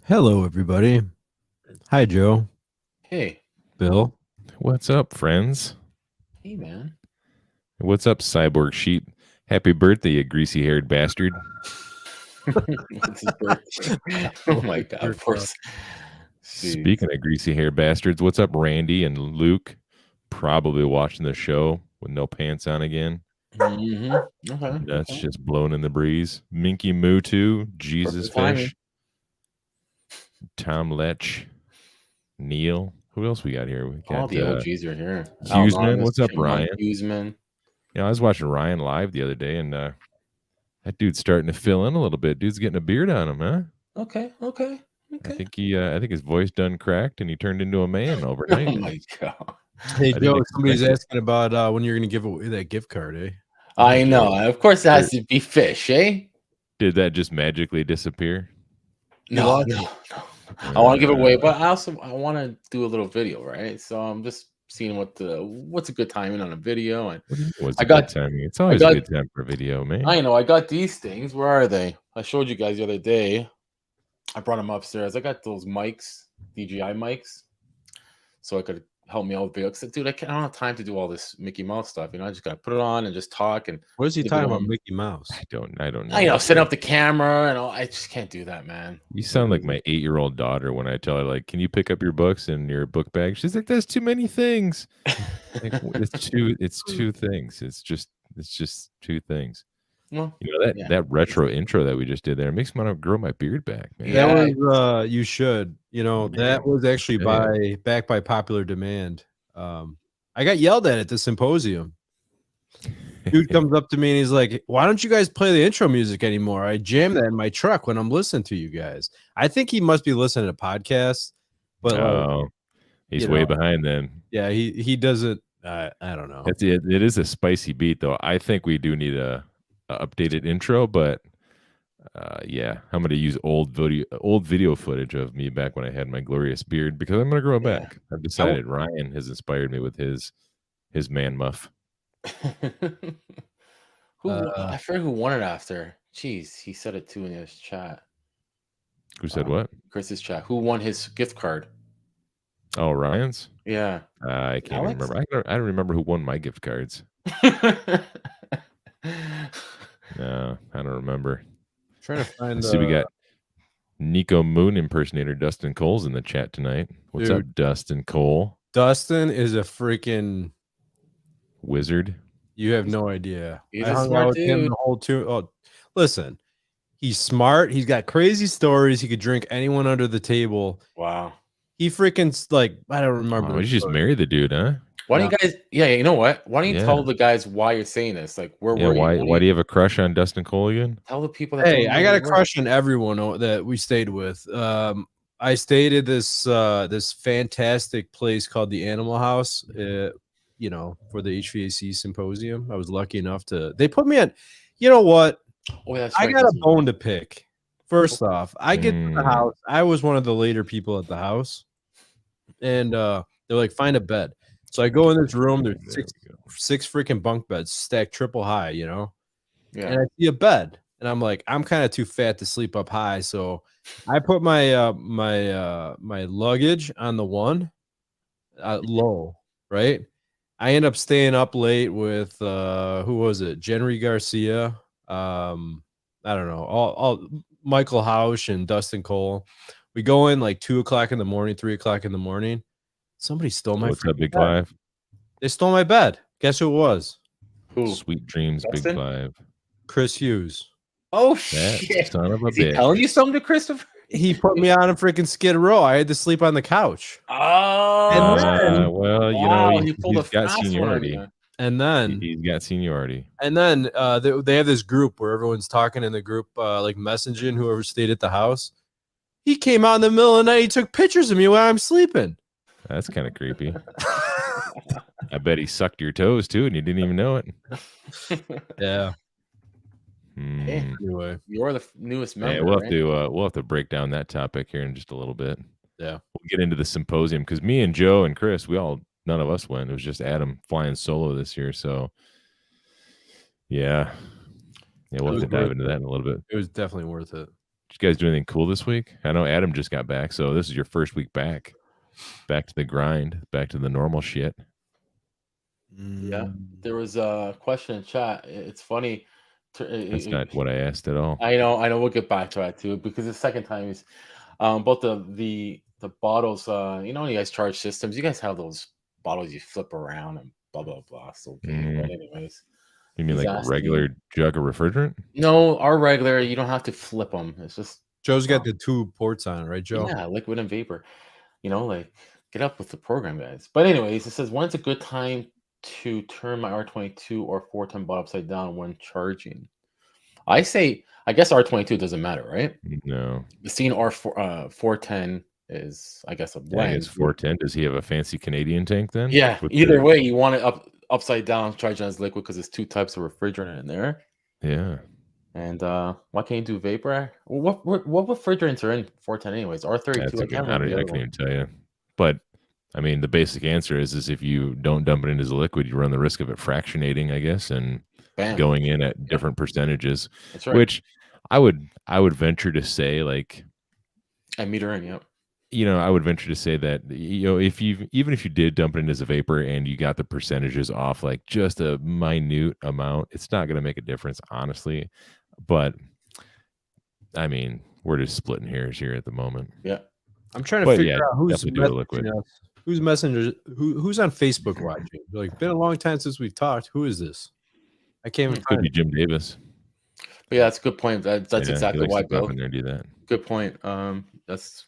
Hello, everybody. Hi, Joe. Hey. Bill. What's up, friends? Hey, man. What's up, cyborg sheep? Happy birthday, you greasy-haired bastard. What's his birthday? Oh, my God. Of course. Speaking of greasy-haired bastards, what's up, Randy and Luke? Probably watching the show with no pants on again. Okay. That's just blowing in the breeze. Minky Moo, too. Jesus Fish. Tom Lech. Neil. Who else we got here? We got all the OGs are here. Hughesman. What's up, Ryan? Hughesman. Yeah, I was watching Ryan live the other day, and that dude's starting to fill in a little bit. Dude's getting a beard on him, huh? Okay. I think I think his voice done cracked, and he turned into a man overnight. Oh my God! Hey, Joe, somebody's asking about when you're going to give away that gift card, eh? I know. Of course, it has to be fish, eh? Did that just magically disappear? No. I want to give it away, but I want to do a little video, right? So I'm just seeing what's a good timing on a video, and what's a good timing? It's always a good time for a video, man. I know. I got these things. Where are they? I showed you guys the other day. I brought them upstairs. I got those mics, DJI mics, so I could help me out with video. Dude, I don't have time to do all this Mickey Mouse stuff. I just gotta put it on and just talk. And what is he talking about, Mickey Mouse? I don't know. Setting up the camera and all. I just can't do that, man. You sound like my 8-year-old daughter when I tell her, like, "Can you pick up your books and your book bag?" She's like, "There's too many things." Like, it's two things. It's just two things. Well, that retro intro that we just did there makes me want to grow my beard back, man. That was you should. That was actually back by popular demand. I got yelled at the Symposium. Dude comes up to me and he's like, "Why don't you guys play the intro music anymore? I jam that in my truck when I'm listening to you guys." I think he must be listening to podcasts, but he's way behind then. Yeah, he doesn't. I don't know. It is a spicy beat though. I think we do need a updated intro, but I'm gonna use old video footage of me back when I had my glorious beard because I'm gonna grow it back. I've decided. Ryan has inspired me with his man muff. I forget who won it after. Jeez, he said it too in his chat. Who said what? Chris's chat. Who won his gift card? Oh, Ryan's? Yeah. I can't remember. I don't remember who won my gift cards. No, I don't remember. Trying to find. See, we got Nico Moon impersonator Dustin Cole's in the chat tonight. What's up, Dustin Cole? Dustin is a freaking wizard. You have no idea. He's a smart dude. Him the whole listen, he's smart. He's got crazy stories. He could drink anyone under the table. Wow. He freaking I don't remember. You just married the dude, huh? Why don't you guys? Yeah, you know what? Why don't you tell the guys why you're saying this? Like, why do you have a crush on Dustin Cole again? Tell the people. That I got a crush on everyone that we stayed with. I stayed at this fantastic place called the Animal House. For the HVAC Symposium. I was lucky enough they put me on. You know what? I got a bone to pick. First off, I get to the house. I was one of the later people at the house, and they're like, "Find a bed." So I go in this room. There's six freaking bunk beds stacked triple high, and I see a bed, and I'm like, I'm kind of too fat to sleep up high, so I put my my luggage on the one low, right? I end up staying up late with who was it? Jenry Garcia. I don't know. All Michael Hausch and Dustin Cole. We go in like 2 o'clock in the morning, 3 o'clock in the morning. Somebody stole my What's up, Big bed. Five? They stole my bed. Guess who it was? Who? Sweet dreams, Dustin? Big Five. Chris Hughes. Oh, shit. Son of a bitch. He telling you something, Christopher? He put me on a freaking Skid Row. I had to sleep on the couch. Oh, he's got seniority. And then he's got seniority. And then they have this group where everyone's talking in the group, like messaging whoever stayed at the house. He came out in the middle of the night. He took pictures of me while I'm sleeping. That's kind of creepy. I bet he sucked your toes too, and you didn't even know it. Yeah. Anyway, you're the newest member. Yeah, we'll have to break down that topic here in just a little bit. Yeah, we'll get into the Symposium because me and Joe and Chris, none of us went. It was just Adam flying solo this year. So we'll have to dive into that in a little bit. It was definitely worth it. Did you guys do anything cool this week? I know Adam just got back, so this is your first week back to the grind, back to the normal shit. Yeah, there was a question in chat. It's funny. That's not what I asked at all. I know. We'll get back to that too because the second time is, both the bottles. You guys charge systems. You guys have those bottles you flip around and blah blah blah. So, but anyways, You mean he's like a regular jug of refrigerant? No, our regular. You don't have to flip them. It's just Joe's got the two ports on it, right, Joe? yeah, liquid and vapor. Like get up with the program, guys. But anyways, it says when's a good time to turn my R22 or 410 bot upside down when charging? I guess R22 doesn't matter, right? No. The scene R410 is, I guess, a blend. I guess 410. Does he have a fancy Canadian tank then? Yeah. Either way, you want it upside down, charging as liquid because there's two types of refrigerant in there. Yeah. And why can't you do vapor? What refrigerants are in 410 anyways? R32. I can't even tell you. But I mean, the basic answer is if you don't dump it into the liquid, you run the risk of it fractionating, I guess, and going in at different percentages. That's right. Which I would venture to say, like, and metering, yep. I would venture to say that if you did dump it in as a vapor and you got the percentages off like just a minute amount, it's not going to make a difference, honestly. But I mean, we're just splitting hairs here at the moment. Yeah, I'm trying to figure out who's messaging, who's on Facebook watching. Like, been a long time since we've talked. Who is this? I can't even. Could be Jim Davis. But yeah, that's a good point. That's exactly why, Bill. There do that. Good point. That's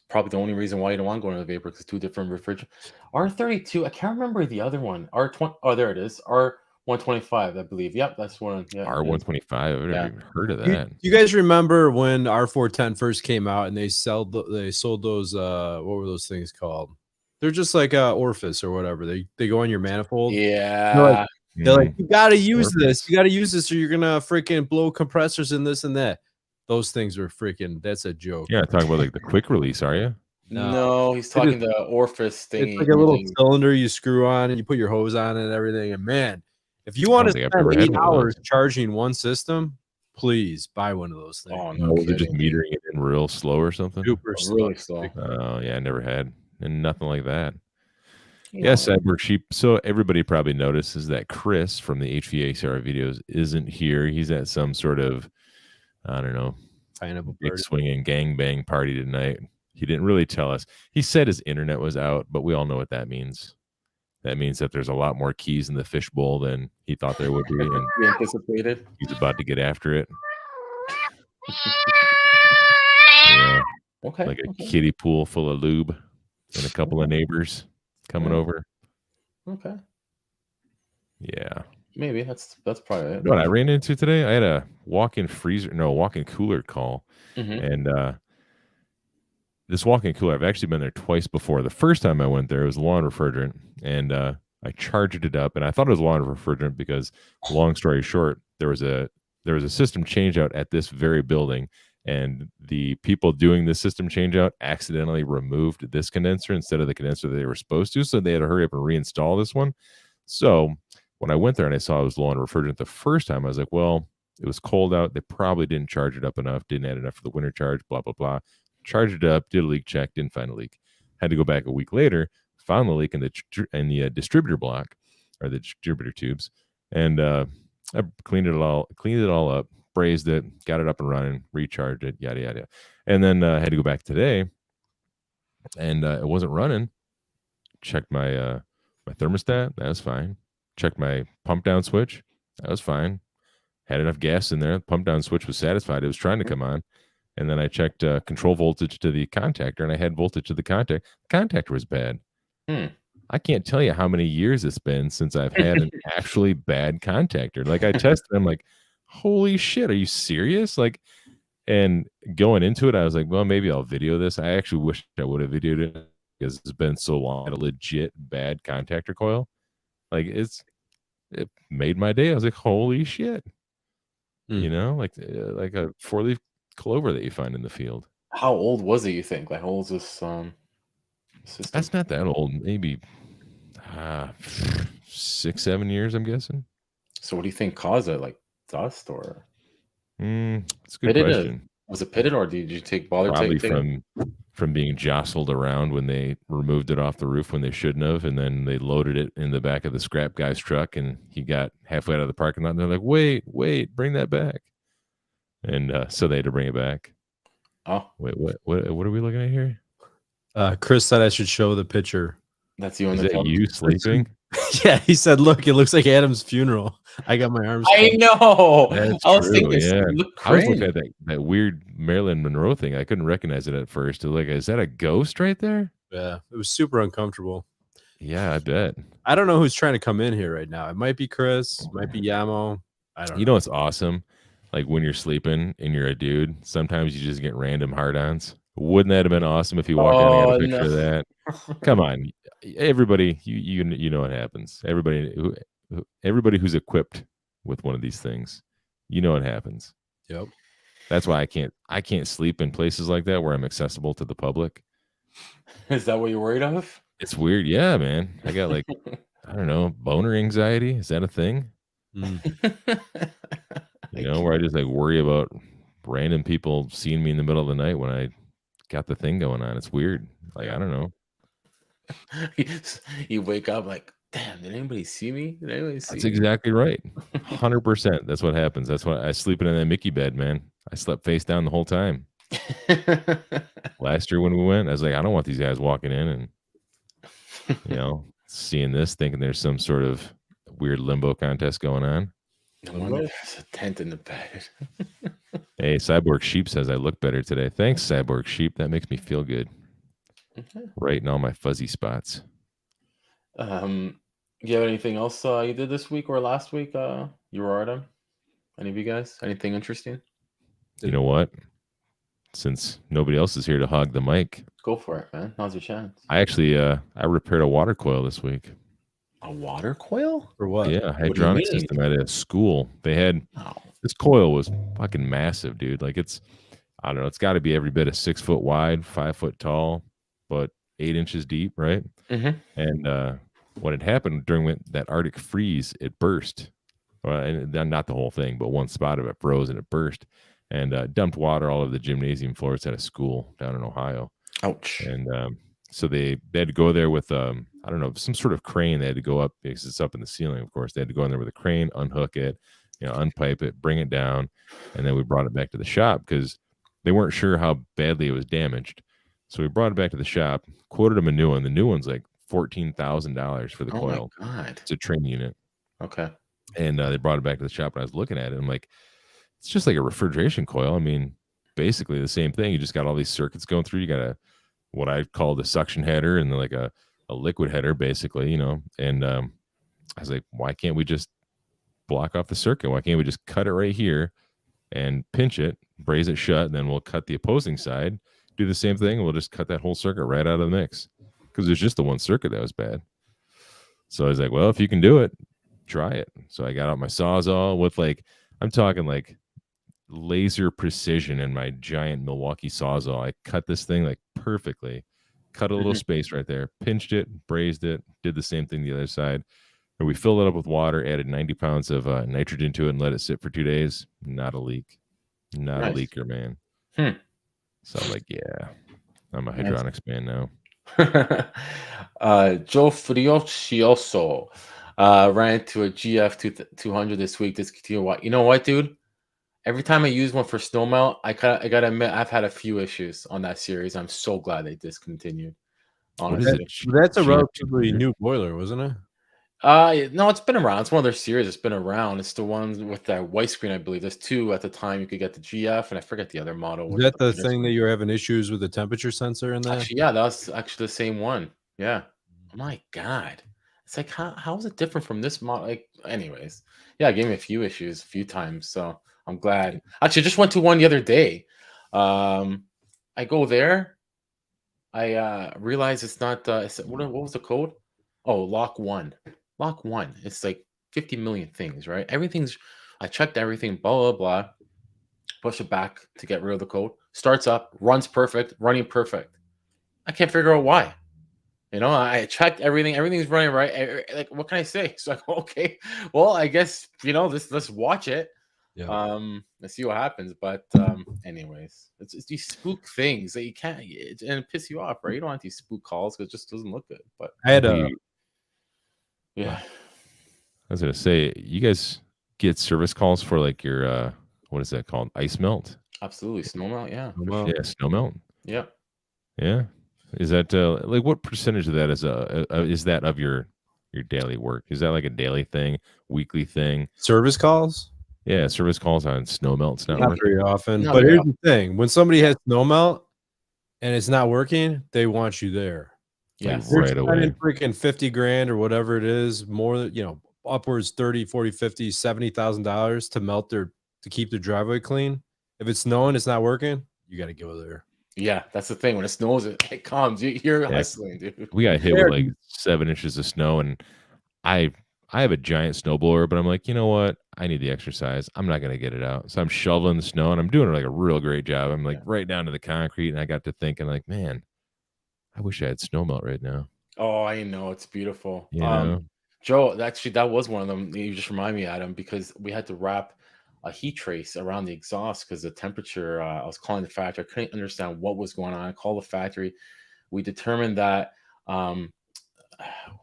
probably the only reason why you don't want to go into the vapor because it's two different refrigerants. R32. I can't remember the other one. R20. Oh, there it is. R125, I believe. Yep, that's one. Yeah, R125. I've never even heard of that. You guys remember when R410 first came out and they sold those? What were those things called? They're just like orifice or whatever. They go on your manifold. Yeah. They're like, you gotta use this. You gotta use this, or you're gonna freaking blow compressors and this and that. Those things are freaking. That's a joke. Yeah, talking about like the quick release, are you? No, he's talking the orifice thing. It's like a little cylinder you screw on and you put your hose on and everything. And man, if you want to spend 8 hours charging one system, please buy one of those things. Oh no, they're just metering it in real slow or something. Super really slow. Oh yeah, I never had and nothing like that. Yes, Cyborg Sheep. So everybody probably notices that Chris from the HVACR videos isn't here. He's at some sort of, I don't know, big swinging gangbang party tonight. He didn't really tell us. He said his internet was out, but we all know what that means. That means that there's a lot more keys in the fishbowl than he thought there would be, and he anticipated. He's about to get after it. Okay. Like a kiddie pool full of lube and a couple of neighbors coming over. Okay. Yeah. Maybe that's probably it. What I ran into today, I had a walk-in cooler call, and this walk-in cooler, I've actually been there twice before. The first time I went there, it was lawn refrigerant, and I charged it up, and I thought it was lawn refrigerant because, long story short, there was a system change out at this very building, and the people doing the system change out accidentally removed this condenser instead of the condenser they were supposed to, so they had to hurry up and reinstall this one. So when I went there and I saw it was low on refrigerant the first time, I was like, well, it was cold out. They probably didn't charge it up enough, didn't add enough for the winter charge, blah, blah, blah. Charged it up, did a leak check, didn't find a leak. Had to go back a week later, found the leak in the distributor block or the distributor tubes, and I cleaned it all up, brazed it, got it up and running, recharged it, yada yada. And then I had to go back today, and it wasn't running. Checked my my thermostat, that was fine. Checked my pump down switch, that was fine. Had enough gas in there. The pump down switch was satisfied. It was trying to come on. And then I checked control voltage to the contactor, and I had voltage to the contactor. The contactor was bad. I can't tell you how many years it's been since I've had an actually bad contactor. Like I tested, I'm like, holy shit, are you serious? Like, and going into it, I was like, well, maybe I'll video this. I actually wish I would have videoed it because it's been so long. I had a legit bad contactor coil. Like it made my day. I was like, holy shit. You know, like a 4-leaf clover that you find in the field. How old was it, you think? Like, how old is this system? That's not that old. Maybe 6-7 years, I'm guessing. So what do you think caused it? Like dust or? It's a good question. Was it pitted or did you bother Probably taking? from being jostled around when they removed it off the roof when they shouldn't have, and then they loaded it in the back of the scrap guy's truck, and he got halfway out of the parking lot, and they're like, "Wait, bring that back," and so they had to bring it back. Oh, Wait, what are we looking at here? Chris said I should show the picture. that's you on Is the that couch. you sleeping? Yeah, he said, "Look, it looks like Adam's funeral." I got my arms. I crossed. know. That's I was true. thinking, Yeah, look I was cringe. looking at that weird Marilyn Monroe thing. I couldn't recognize it at first. Like, is that a ghost right there? Yeah, it was super uncomfortable. Yeah, I bet. I don't know who's trying to come in here right now. It might be Chris, might be Yamo. I don't know. You know what's awesome? Like when you're sleeping and you're a dude, sometimes you just get random hard-ons. Wouldn't that have been awesome if you walked in and got a picture of that? Come on, everybody, you know what happens. Everybody who's equipped with one of these things, you know what happens. Yep. That's why I can't sleep in places like that where I'm accessible to the public. Is that what you're worried of? It's weird. Yeah, man. I got like I don't know, boner anxiety. Is that a thing? You know, where I just like worry about random people seeing me in the middle of the night when I got the thing going on. It's weird. Like, I don't know. You wake up like, damn, did anybody see me? Did anybody see That's me? exactly right. 100%. That's what happens. That's why I sleeping in that Mickey bed, man. I slept face down the whole time. Last year when we went, I was like, I don't want these guys walking in and, you know, seeing this, thinking there's some sort of weird limbo contest going on. No wonder there's a tent in the bed. Hey, Cyborg Sheep says I look better today. Thanks, Cyborg Sheep. That makes me feel good. Right in all my fuzzy spots. You have anything else you did this week or last week? You were Adam? Any of you guys? Anything interesting? You know what? Since nobody else is here to hog the mic, Go for it, man. Now's your chance. I actually I repaired a water coil this week. A water coil? For what? Yeah, What do you hydronic mean? system at a school. They had Oh. this coil was fucking massive, dude. Like I don't know, it's got to be every bit of 6 foot wide, 5 foot tall, but 8 inches deep, right? Mm-hmm. And what had happened during that Arctic freeze, it burst. And not the whole thing, but one spot of it froze and it burst and dumped water all over the gymnasium floors at a school down in Ohio. Ouch. And so they had to go there with I don't know, some sort of crane. They had to go up because it's up in the ceiling, of course. They had to go in there with a crane, unhook it, you know, unpipe it, bring it down, and then we brought it back to the shop because they weren't sure how badly it was damaged. So we brought it back to the shop, quoted them a new one. The new one's like $14,000 for the coil. Oh my God. It's a train unit. Okay. And they brought it back to the shop, and I was looking at it. And I'm like, it's just like a refrigeration coil. I mean, basically the same thing. You just got all these circuits going through. You got what I call the suction header and like a liquid header, basically, you know. And I was like, why can't we just block off the circuit? Why can't we just cut it right here and pinch it, braze it shut, and then we'll cut the opposing side, do the same thing, and we'll just cut that whole circuit right out of the mix because there's just the one circuit that was bad. So I was like, well, if you can do it, try it. So I got out my Sawzall with I'm talking like laser precision in my giant Milwaukee Sawzall. I cut this thing like perfectly, cut a little space right there, pinched it, brazed it, did the same thing the other side. And we filled it up with water, added 90 pounds of nitrogen to it, and let it sit for 2 days. Not a leak. Not a leaker, man. So I'm like, yeah, I'm a hydronics man now. Joe Frioccioso ran into a GF 200 this week. You know what, dude? Every time I use one for Snowmelt, I gotta admit I've had a few issues on that series. I'm so glad they discontinued. Honestly, That's a relatively new boiler, wasn't it? No, it's been around. It's one of their series. It's been around. It's the one with that white screen, I believe. There's two at the time. You could get the GF, and I forget the other model. Is that the thing that you were having issues with the temperature sensor in there? Actually, yeah, that was actually the same one. Yeah. Oh my God. It's like, how is it different from this model? Like, anyways, yeah, it gave me a few issues a few times. So I'm glad. Actually, I just went to one the other day. I go there. I realize it's not. What was the code? Oh, lock one. Lock one. It's like 50 million things, right? I checked everything, blah, blah, blah. Push it back to get rid of the code. Starts up, runs perfect, running perfect. I can't figure out why. You know, I checked everything. Everything's running right. Like, what can I say? So I go, okay, well, I guess, let's watch it. Yeah. Let's see what happens. But anyways, it's these spook things that you can't and it piss you off, right? You don't want these spook calls because it just doesn't look good. But I had a yeah, I was gonna say, you guys get service calls for like your what is that called? Ice melt? absolutely. Snowmelt, yeah. For Well, sure. Yeah, snow melt. Yeah. Yeah. Is that like what percentage of that is that of your daily work? Is that like a daily thing, weekly thing? service calls, Yeah, service calls on snow melts not not working. very often. Not But very here's the thing: when somebody has snow melt and it's not working, they want you there. Yes. They're Right away. spending freaking 50 grand or whatever it is, more, upwards 30, 40, 50, $70,000 to melt to keep their driveway clean. If it's snowing, it's not working, you got to go there. Yeah, that's the thing. When it snows, it comes. You're hustling, dude. We got hit with like 7 inches of snow, and I have a giant snowblower, but I'm like, you know what? I need the exercise. I'm not gonna get it out. So I'm shoveling the snow and I'm doing like a real great job. I'm like right down to the concrete, and I got to thinking, like, man, I wish I had snow melt right now. Oh, I know. It's beautiful. You know? Joe, actually, that was one of them. You just remind me, Adam, because we had to wrap a heat trace around the exhaust because the temperature. I was calling the factory. I couldn't understand what was going on. I called the factory. We determined that.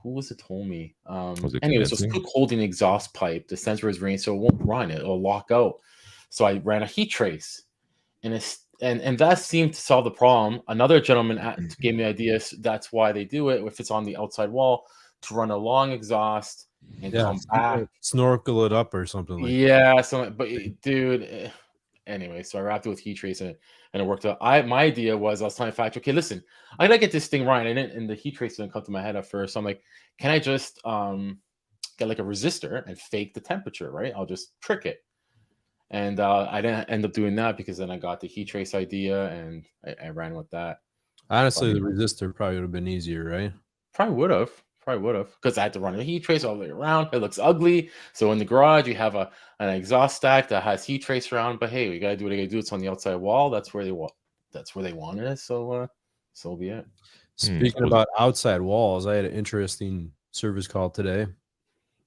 Who was it told me? Was it Anyways, it was condensing? holding the exhaust pipe. The sensor is reading, so it won't run. It'll lock out. So I ran a heat trace, and and that seemed to solve the problem. Another gentleman gave me ideas. That's why they do it if it's on the outside wall to run a long exhaust and come back. Snorkel it up or something like Yeah, so but dude, anyway, so I wrapped it with heat trace and it worked out. My idea was I was telling the factory, okay, listen, I gotta get this thing right. And the heat trace didn't come to my head at first. So I'm like, can I just get like a resistor and fake the temperature, right? I'll just trick it. And I didn't end up doing that because then I got the heat trace idea and I ran with that. Honestly, the resistor probably would have been easier, right? Probably would have. Because I had to run a heat trace all the way around. It looks ugly. So in the garage, you have an exhaust stack that has heat trace around. But hey, we gotta do what I gotta do. It's on the outside wall. That's where they want. That's where they wanted it. So so be it. Speaking about outside walls, I had an interesting service call today.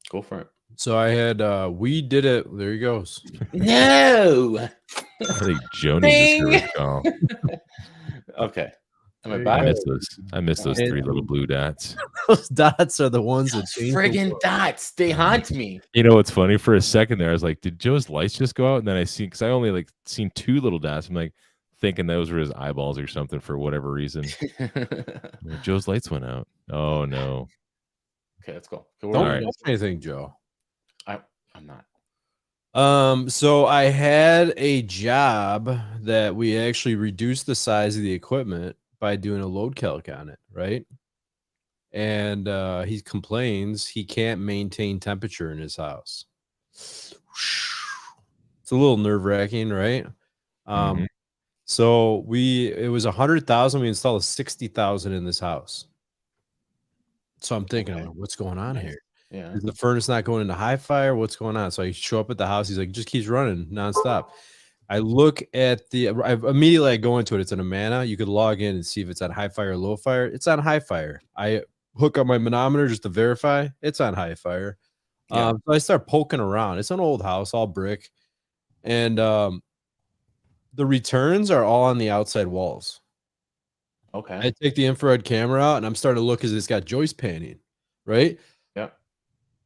Go for it. So I had we did it. There he goes. No. I think Joe needs a service call. Okay. Am I There you back? go. I miss those 3 little blue dots. Those dots are the ones that Those change. the friggin' world. dots. They haunt me. You know what's funny? For a second there, I was like, did Joe's lights just go out? And then I see, because I only like seen 2 little dots. I'm like thinking those were his eyeballs or something for whatever reason. Joe's lights went out. Oh no. Okay, let's go. Don't Alright. touch anything, Joe. I'm not. So I had a job that we actually reduced the size of the equipment by doing a load calc on it, right? And he complains he can't maintain temperature in his house. It's a little nerve-wracking, right? Mhm. So it was 100,000. We installed 60,000 in this house. So I'm thinking, Okay. like, what's going on Nice. here? Yeah. Is the furnace not going into high fire? What's going on? So I show up at the house. He's like, just keeps running nonstop. I look at immediately I go into it. It's an Amana. You could log in and see if it's on high fire or low fire. It's on high fire. I hook up my manometer just to verify it's on high fire. Yeah. So I start poking around. It's an old house, all brick. And the returns are all on the outside walls. Okay. I take the infrared camera out and I'm starting to look because it's got joist panning, right? Yeah.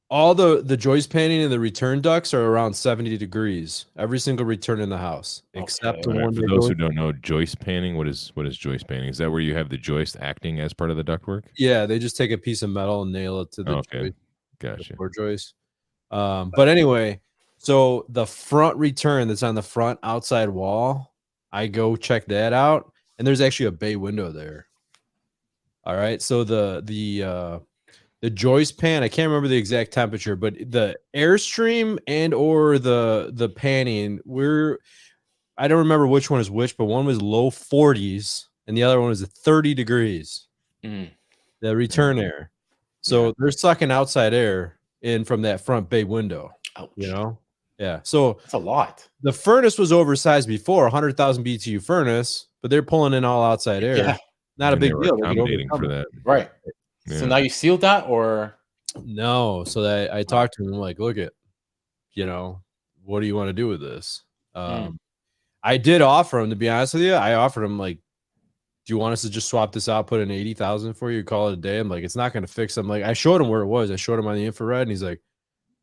All the joist panning and the return ducts are around 70 degrees. Every single return in the house, except the Okay. All one right, for that those goes. who don't know, joist panning, what is joist panning? Is that where you have the joist acting as part of the ductwork? Yeah, they just take a piece of metal and nail it to the Okay. joist, the Gotcha. floor joist. But anyway, so the front return that's on the front outside wall, I go check that out, and there's actually a bay window there. All right, so the joist pan, I can't remember the exact temperature, but the airstream and or the panning, I don't remember which one is which, but one was low 40s and the other one was at 30 degrees. Mm. The return air. So Yeah. they're sucking outside air in from that front bay window, Ouch. you know? Yeah. So That's a lot. the furnace was oversized before, 100,000 BTU furnace, but they're pulling in all outside air. Yeah. Not a And they big were deal. They could accommodating overcome for it. that. Right. Yeah. So now you sealed that or No. So I talked to him. I'm like, look at, what do you want to do with this? Mm. I did offer him, to be honest with you. I offered him, like, do you want us to just swap this out, put in 80,000 for you, call it a day? I'm like, it's not going to fix them. Like, I showed him where it was. I showed him on the infrared, and he's like,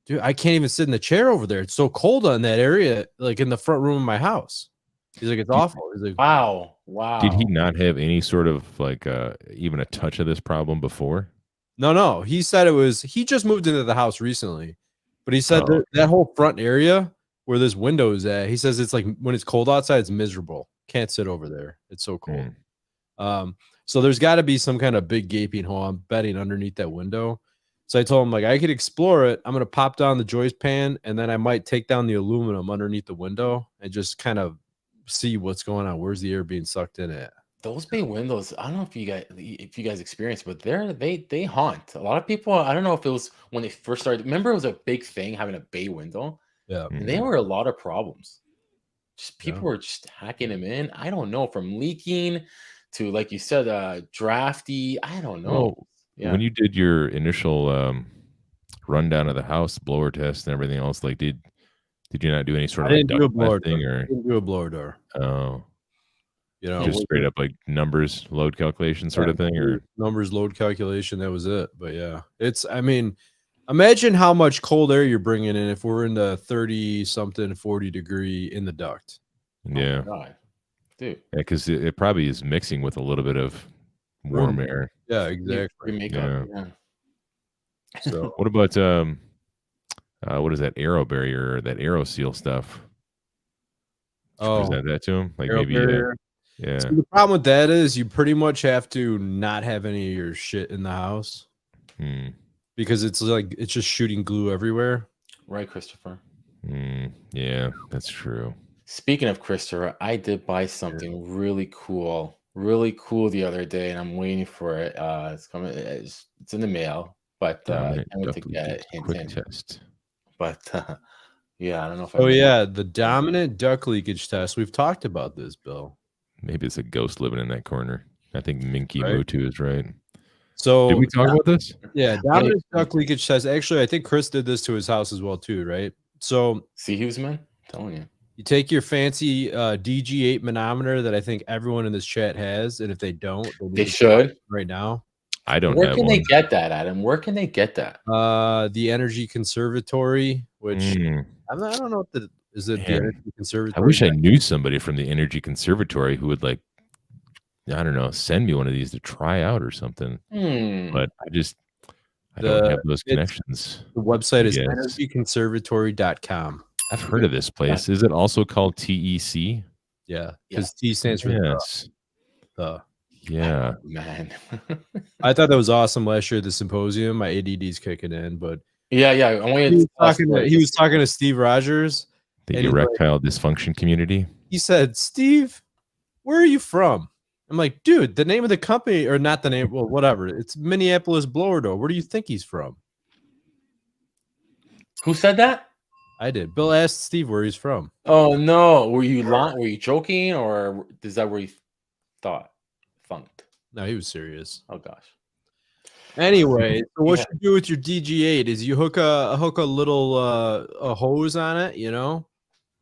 dude, I can't even sit in the chair over there. It's so cold on that area, like in the front room of my house. He's like, it's awful. He's like, Wow. Did he not have any sort of like even a touch of this problem before? no. He said he just moved into the house recently, but he said Oh, that whole front area where this window is at, he says it's like when it's cold outside, it's miserable. Can't sit over there. It's so cold. So there's got to be some kind of big gaping hole, I'm betting, underneath that window. So I told him, like, I could explore it. I'm going to pop down the joist pan, and then I might take down the aluminum underneath the window and just kind of see what's going on. Where's the air being sucked in at? Those bay windows, I don't know if you guys experience, but they haunt a lot of people. I don't know if it was when they first started. Remember, it was a big thing having a bay window. Yeah. And there were a lot of problems. Just people Yeah. were just hacking them in. I don't know, from leaking to, like you said, drafty. I don't know. Oh, when you did your initial rundown of the house, blower test and everything else, like did you not do any sort of like do a duct blower testing door. or I didn't do a blower door. oh, You know, just straight up like numbers, load calculation sort of thing, or numbers, load calculation. That was it. But yeah, I mean, imagine how much cold air you're bringing in if we're in the 30 something, 40 degree in the duct. yeah, God, dude. Yeah, because it probably is mixing with a little bit of warm air. Yeah, exactly. Yeah. So what about what is that aero barrier or that aero seal stuff? Did you present that to him? Like aero maybe barrier. yeah. So the problem with that is you pretty much have to not have any of your shit in the house because it's like it's just shooting glue everywhere. Right, Christopher. Yeah, that's true. Speaking of Christopher, I did buy something really cool the other day, and I'm waiting for it. It's coming. It's in the mail, but I went to get it. Quick test. But yeah, I don't know if. Oh yeah, the dominant duct leakage test. We've talked about this, Bill. Maybe it's a ghost living in that corner. I think Minky Mutu is right. So did we talk about this? Yeah, dominant duct leakage test. Actually, I think Chris did this to his house as well too, right? So see, Hughes, man, telling you. You take your fancy DG8 manometer that I think everyone in this chat has, and if they don't, they should right now. I don't. Where can they get that, Adam? Where can they get that? The Energy Conservatory, which I don't know what is it. The Energy Conservatory. I wish I knew somebody from the Energy Conservatory who would, like, I don't know, send me one of these to try out or something. But I don't have those connections. The website is energyconservatory.com. I've heard of this place. Is it also called TEC? Yeah, because T stands for yeah. Man. I thought that was awesome last year at the Symposium. My ADD's kicking in, but yeah. He was talking to Steve Rogers, the erectile dysfunction community. He said, "Steve, where are you from?" I'm like, "Dude, the name of the company, or not the name, well, whatever. It's Minneapolis Blower Door. Where do you think he's from?" Who said that? I did. Bill asked Steve where he's from. Oh no, were you lying? Were you joking, or is that where you funked? No, he was serious. Oh gosh. Anyway, so what you do with your DG8 is you hook a little a hose on it, you know,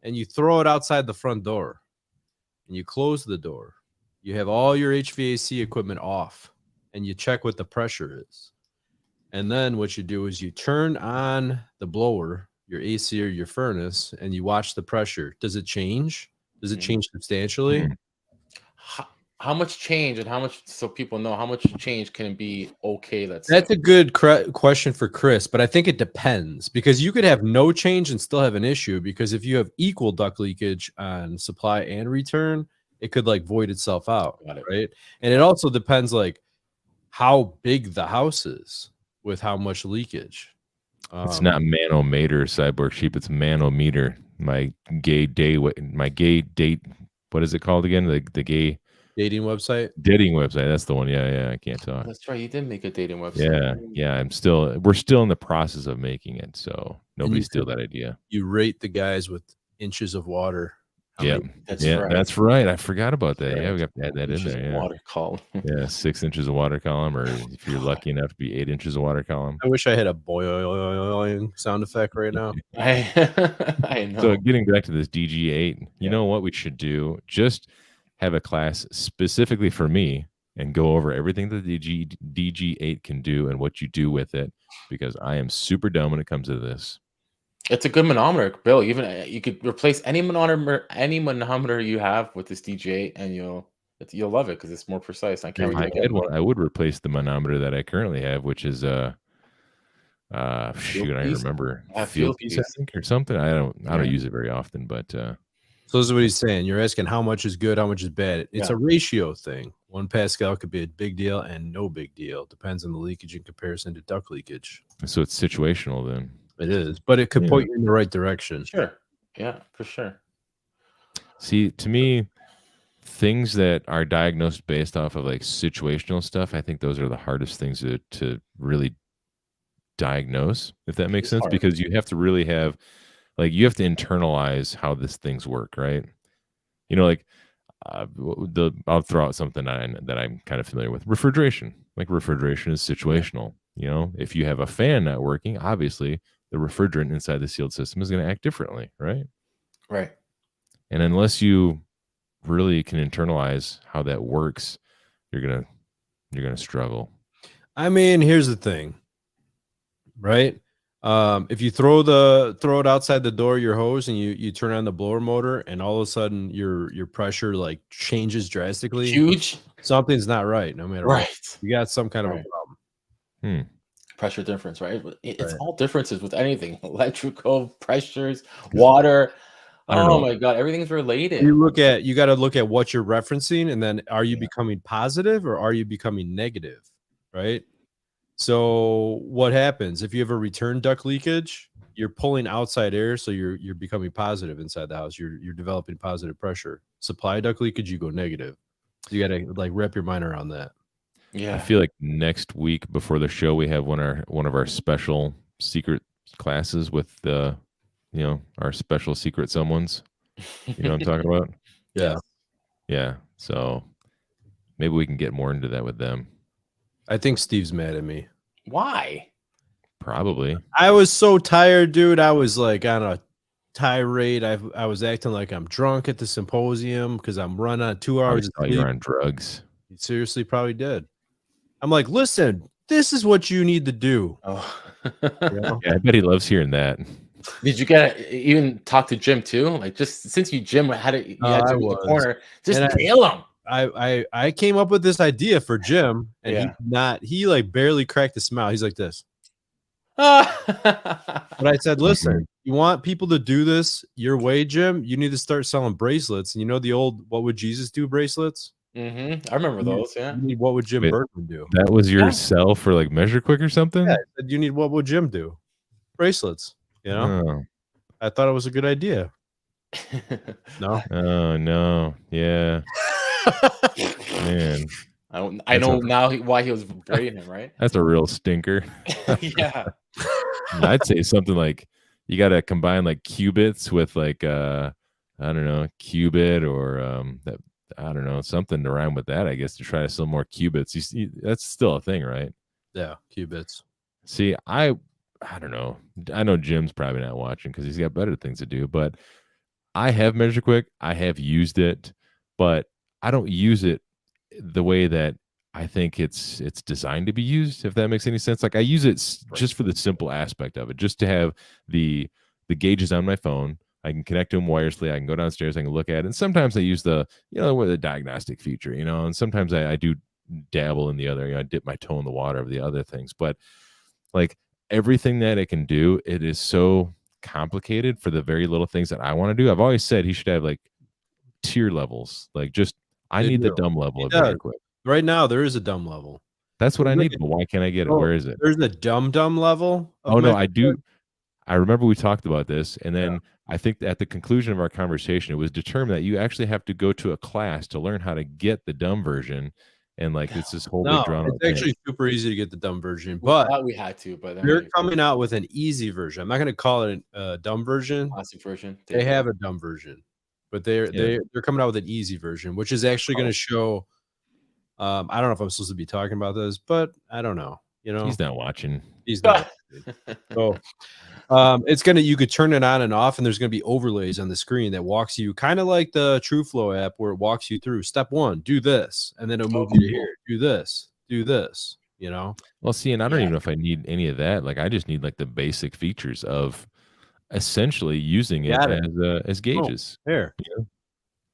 and you throw it outside the front door, and you close the door. You have all your HVAC equipment off, and you check what the pressure is. And then what you do is you turn on the blower, your AC or your furnace, and you watch the pressure. Does it change? Does it change substantially? How much change, and how much, so people know how much change can it be okay? That's a good question for Chris, but I think it depends, because you could have no change and still have an issue, because if you have equal duct leakage on supply and return, it could like void itself out, right? And it also depends like how big the house is with how much leakage. It's not Manometer, Cyborg Sheep. It's Manometer. My gay date. What is it called again? The gay dating website. Dating website. That's the one. Yeah. I can't talk. That's right. You did make a dating website. Yeah. We're still in the process of making it. So nobody steal that idea. You rate the guys with inches of water. Yeah, That's yeah, right. that's right. I forgot about that. Right. Yeah, we have to add that in Inches there. of Yeah, water column. yeah, 6 inches of water column, or if you're lucky enough to be 8 inches of water column. I wish I had a boing sound effect right now. I know. So getting back to this DG8, you Yeah. know what we should do? Just have a class specifically for me and go over everything that the DG8 can do and what you do with it, because I am super dumb when it comes to this. It's a good manometer, Bill. Even you could replace any manometer you have with this DJ, and you'll love it because it's more precise. I can't If I really had one, I would replace the manometer that I currently have, which is shoot, I piece? remember Yeah, field field piece, piece. I think, or something. I don't Yeah. use it very often, but So this is what he's saying. You're asking how much is good, how much is bad. It's Yeah. a ratio thing. 1 Pascal could be a big deal and no big deal. Depends on the leakage in comparison to duct leakage. so it's situational then. It is, but it could point you in the right direction. Sure. Yeah, for sure. See, to me, things that are diagnosed based off of like situational stuff, I think those are the hardest things to really diagnose, if that makes It's sense, hard. because you have to really have, like, you have to internalize how these things work, right? You know, like I'll throw out something that I'm kind of familiar with. Refrigeration. Like, refrigeration is situational. You know, if you have a fan not working, obviously the refrigerant inside the sealed system is going to act differently, right? Right. And unless you really can internalize how that works, you're gonna struggle. I mean, here's the thing, right? If you throw it outside the door, your hose, and you turn on the blower motor, and all of a sudden your pressure like changes drastically, Huge. something's not right. No matter what, Right. you got some kind of a Right. problem. Pressure difference, right? It's Right. all differences with anything. Electrical pressures, water. I don't Oh know. my God, everything's related. You got to look at what you're referencing, and then are you Yeah. becoming positive or are you becoming negative, right? So what happens if you have a return duct leakage? You're pulling outside air, so you're becoming positive inside the house. You're developing positive pressure. Supply duct leakage, you go negative. So you got to like wrap your mind around that. Yeah. I feel like next week before the show we have one of our special secret classes with our special secret someones. You know what I'm talking about? Yeah. Yeah. So maybe we can get more into that with them. I think Steve's mad at me. Why? Probably. I was so tired, dude. I was like on a tirade. I was acting like I'm drunk at the symposium because I'm running on 2 I hours of thought you sleep. were on drugs. You seriously probably did. I'm like, listen, this is what you need to do. Oh. You know? Yeah, I bet he loves hearing that. Did you even talk to Jim too? Like, just since Jim had it, you had I Jim in the was. corner. Just And nail him. I came up with this idea for Jim, and he like barely cracked a smile. He's like this. But I said, listen, you want people to do this your way, Jim? You need to start selling bracelets. And you know the old "What would Jesus do" bracelets? I remember those. Yeah. You need "What would Jim Wait, Bergman do?" That was your cell for like MeasureQuick or something? Yeah, I said, you need "What would Jim do?" Bracelets. You know, Oh. I thought it was a good idea. No. Oh no. Yeah. Man. I know now why he was braiding him, right? That's a real stinker. Yeah. I'd say something like you got to combine like qubits with like I don't know, qubit or that, I don't know, something to rhyme with that, I guess, to try to sell more qubits. You see, that's still a thing, right? Yeah, qubits. See, I don't know. I know Jim's probably not watching because he's got better things to do, but I have MeasureQuick. I have used it, but I don't use it the way that I think it's designed to be used, if that makes any sense. Like, I use it just for the simple aspect of it, just to have the gauges on my phone. I can connect to them wirelessly. I can go downstairs. I can look at it. And sometimes I use the diagnostic feature, and sometimes I do dabble in the other, I dip my toe in the water of the other things. But like everything that it can do, it is so complicated for the very little things that I want to do. I've always said he should have like tier levels. Like, just I need the dumb level of MeasureQuick. Right now, there is a dumb level. That's what I need, but why can't I get it? Where is it? There's a dumb level. Oh no, I do. I remember we talked about this, and then I think at the conclusion of our conversation, it was determined that you actually have to go to a class to learn how to get the dumb version, and like it's this whole big drama. It's actually super easy to get the dumb version, We but thought we had to, but then they're coming out with an easy version. I'm not going to call it a dumb version. classic version. They have a dumb version. but they're Yeah. they're coming out with an easy version, which is actually going to show. I don't know if I'm supposed to be talking about this, but I don't know. You know, He's not watching. he's not. So, it's gonna you could turn it on and off, and there's gonna be overlays on the screen that walks you kind of like the TrueFlow app, where it walks you through step 1, do this, and then it'll move you to here, do this, do this. You know. Well, see, and I don't Yeah. even know if I need any of that. Like, I just need like the basic features of essentially using it Got it. as gauges. Here. Yeah.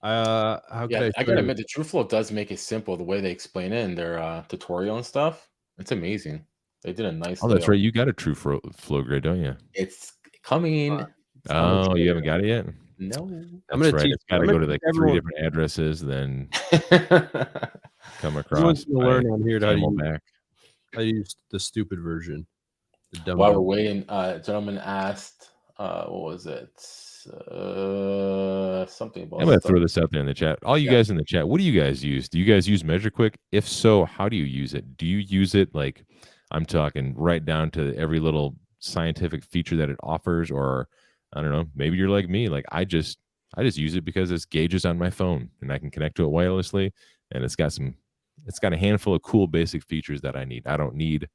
How Yeah, can I I gotta admit, the TrueFlow does make it simple. The way they explain it in their tutorial and stuff, it's amazing. They did a nice. Oh, that's layout. right. You got a true flow grid, don't you? It's coming. It's on the Oh, you haven't got it yet. No. That's gonna right. teach- It's got to I'm go gonna to like teach 3 everyone- different addresses, then come Everyone's across. gonna by learn on here how to Camelback. use the stupid version. The dumb While we're dumb. waiting, a gentleman asked, what was it? Something about. I'm gonna stuff. throw this out there in the chat. All you guys in the chat, what do you guys use? Do you guys use MeasureQuick? If so, how do you use it? Do you use it like I'm talking right down to every little scientific feature that it offers, or I don't know, maybe you're like me. Like I just use it because it's gauges on my phone and I can connect to it wirelessly, and it's got a handful of cool basic features that I need. I don't need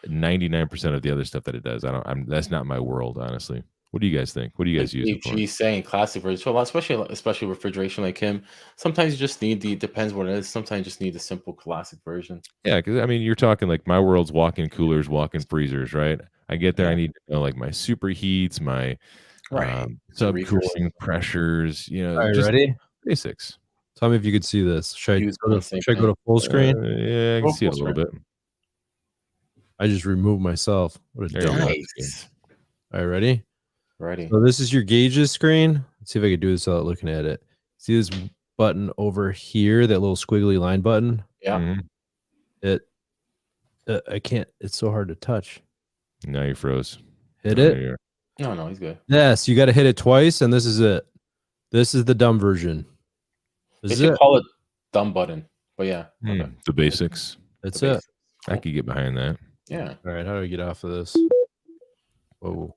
99% of the other stuff that it does. That's not my world, honestly. What do you guys think? What do you guys use it for? He's saying classic version, so a lot, especially refrigeration like him. Sometimes you just need depends what it is. Sometimes you just need the simple classic version. Yeah, because I mean, you're talking like my world's walk-in coolers, walk-in freezers, right? I get there, I need to know like my superheats, my subcooling pressures, you know, All right, just ready? basics. Tell me if you could see this. Should Use I go to full screen? Yeah, I Go can see it a full little bit. I just removed myself. What a There you dumb. go. Nice. All right, ready? Ready. So this is your gauges screen. Let's see if I can do this without looking at it. See this button over here, that little squiggly line button? Yeah. Mhm. I can't. It's so hard to touch. Now you froze. Hit Oh, it. there you are. No, he's good. Yes, you got to hit it twice, and this is it. This is the dumb version. They This is should it. call it dumb button, but yeah. Okay. The basics. That's The it. basics. I could get behind that. Yeah. All right, how do I get off of this? Whoa.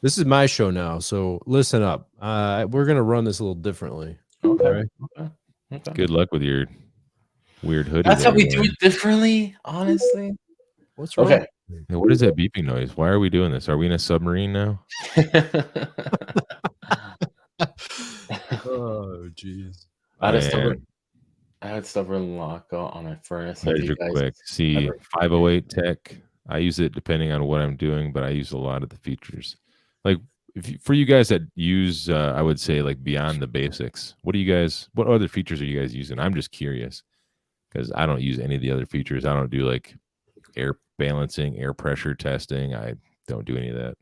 This is my show now, so listen up. We're gonna run this a little differently. Okay. All right. Okay. Good luck with your weird hoodie. That's how there, we do man. it differently, honestly. What's wrong? Okay. Hey, what is that beeping noise? Why are we doing this? Are we in a submarine now? Oh, jeez. I Man. had stubborn lockout on my furnace. Have you Measure guys quick. See, ever- 508 tech. I use it depending on what I'm doing, but I use a lot of the features. Like for you guys that use, I would say like beyond the basics. What other features are you guys using? I'm just curious because I don't use any of the other features. I don't do like air balancing, air pressure testing. I don't do any of that.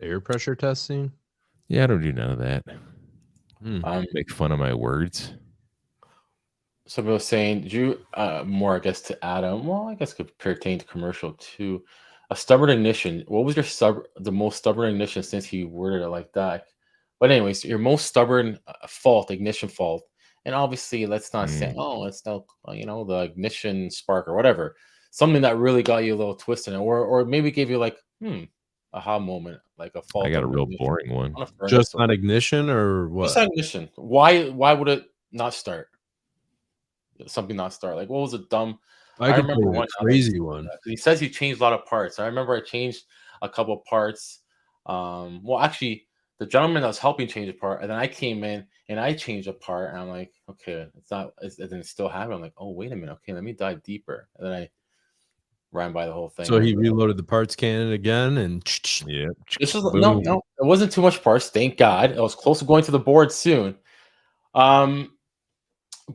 Air pressure testing. Yeah, I don't do none of that. Make fun of my words. Somebody was saying, did you more, I guess, to Adam? Well, I guess could pertain to commercial too. A stubborn ignition. What was the most stubborn ignition since he worded it like that? But anyways, your most stubborn ignition fault, and obviously, let's not say, oh, it's not, the ignition spark or whatever. Something that really got you a little twisted, or maybe gave you like, aha moment, like a fault. I got a real ignition. boring one. On a furnace Just or- on ignition or what? Just on ignition. Why would it not start? Something not start. Like, what was a dumb? I could remember tell you one a crazy one. He says he changed a lot of parts. I remember I changed a couple of parts. Well, actually, the gentleman that was helping change a part, and then I came in and I changed a part, and I'm like, okay, it's not. And then it's still happening. I'm like, oh, wait a minute. Okay, let me dive deeper. And then I ran by the whole thing. So he reloaded the parts cannon again, and Yeah. This was no, it wasn't too much parts. Thank God. It was close to going to the board soon.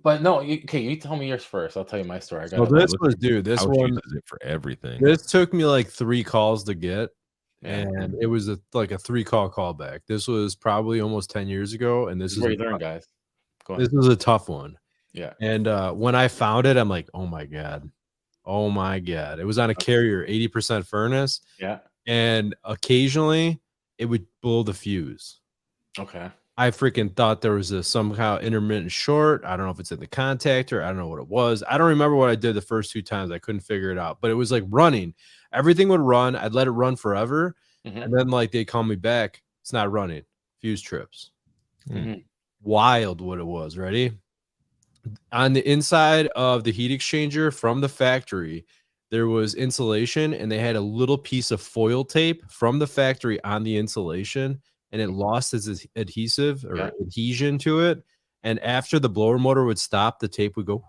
But no, you tell me yours first. I'll tell you my story. I got well, this was, dude, this Couch one, uses it for everything. this took me like 3 calls to get, Yeah. and it was like a 3-call callback. This was probably almost 10 years ago, and This this is where you learn, guys. Go ahead. This was a tough one. Yeah. And when I found it, I'm like, oh my god, it was on a Carrier 80% furnace, Yeah. and occasionally it would blow the fuse. Okay. I freaking thought there was a somehow intermittent short. I don't know if it's in the contactor. I don't know what it was. I don't remember what I did the first 2 times. I couldn't figure it out, but it was like running. Everything would run. I'd let it run forever. Mhm. And then like they call me back. It's not running. Fuse trips. Mhm. Wild what it was. Ready? On the inside of the heat exchanger from the factory, there was insulation, and they had a little piece of foil tape from the factory on the insulation, and it lost its adhesive or adhesion to it. And after the blower motor would stop, the tape would go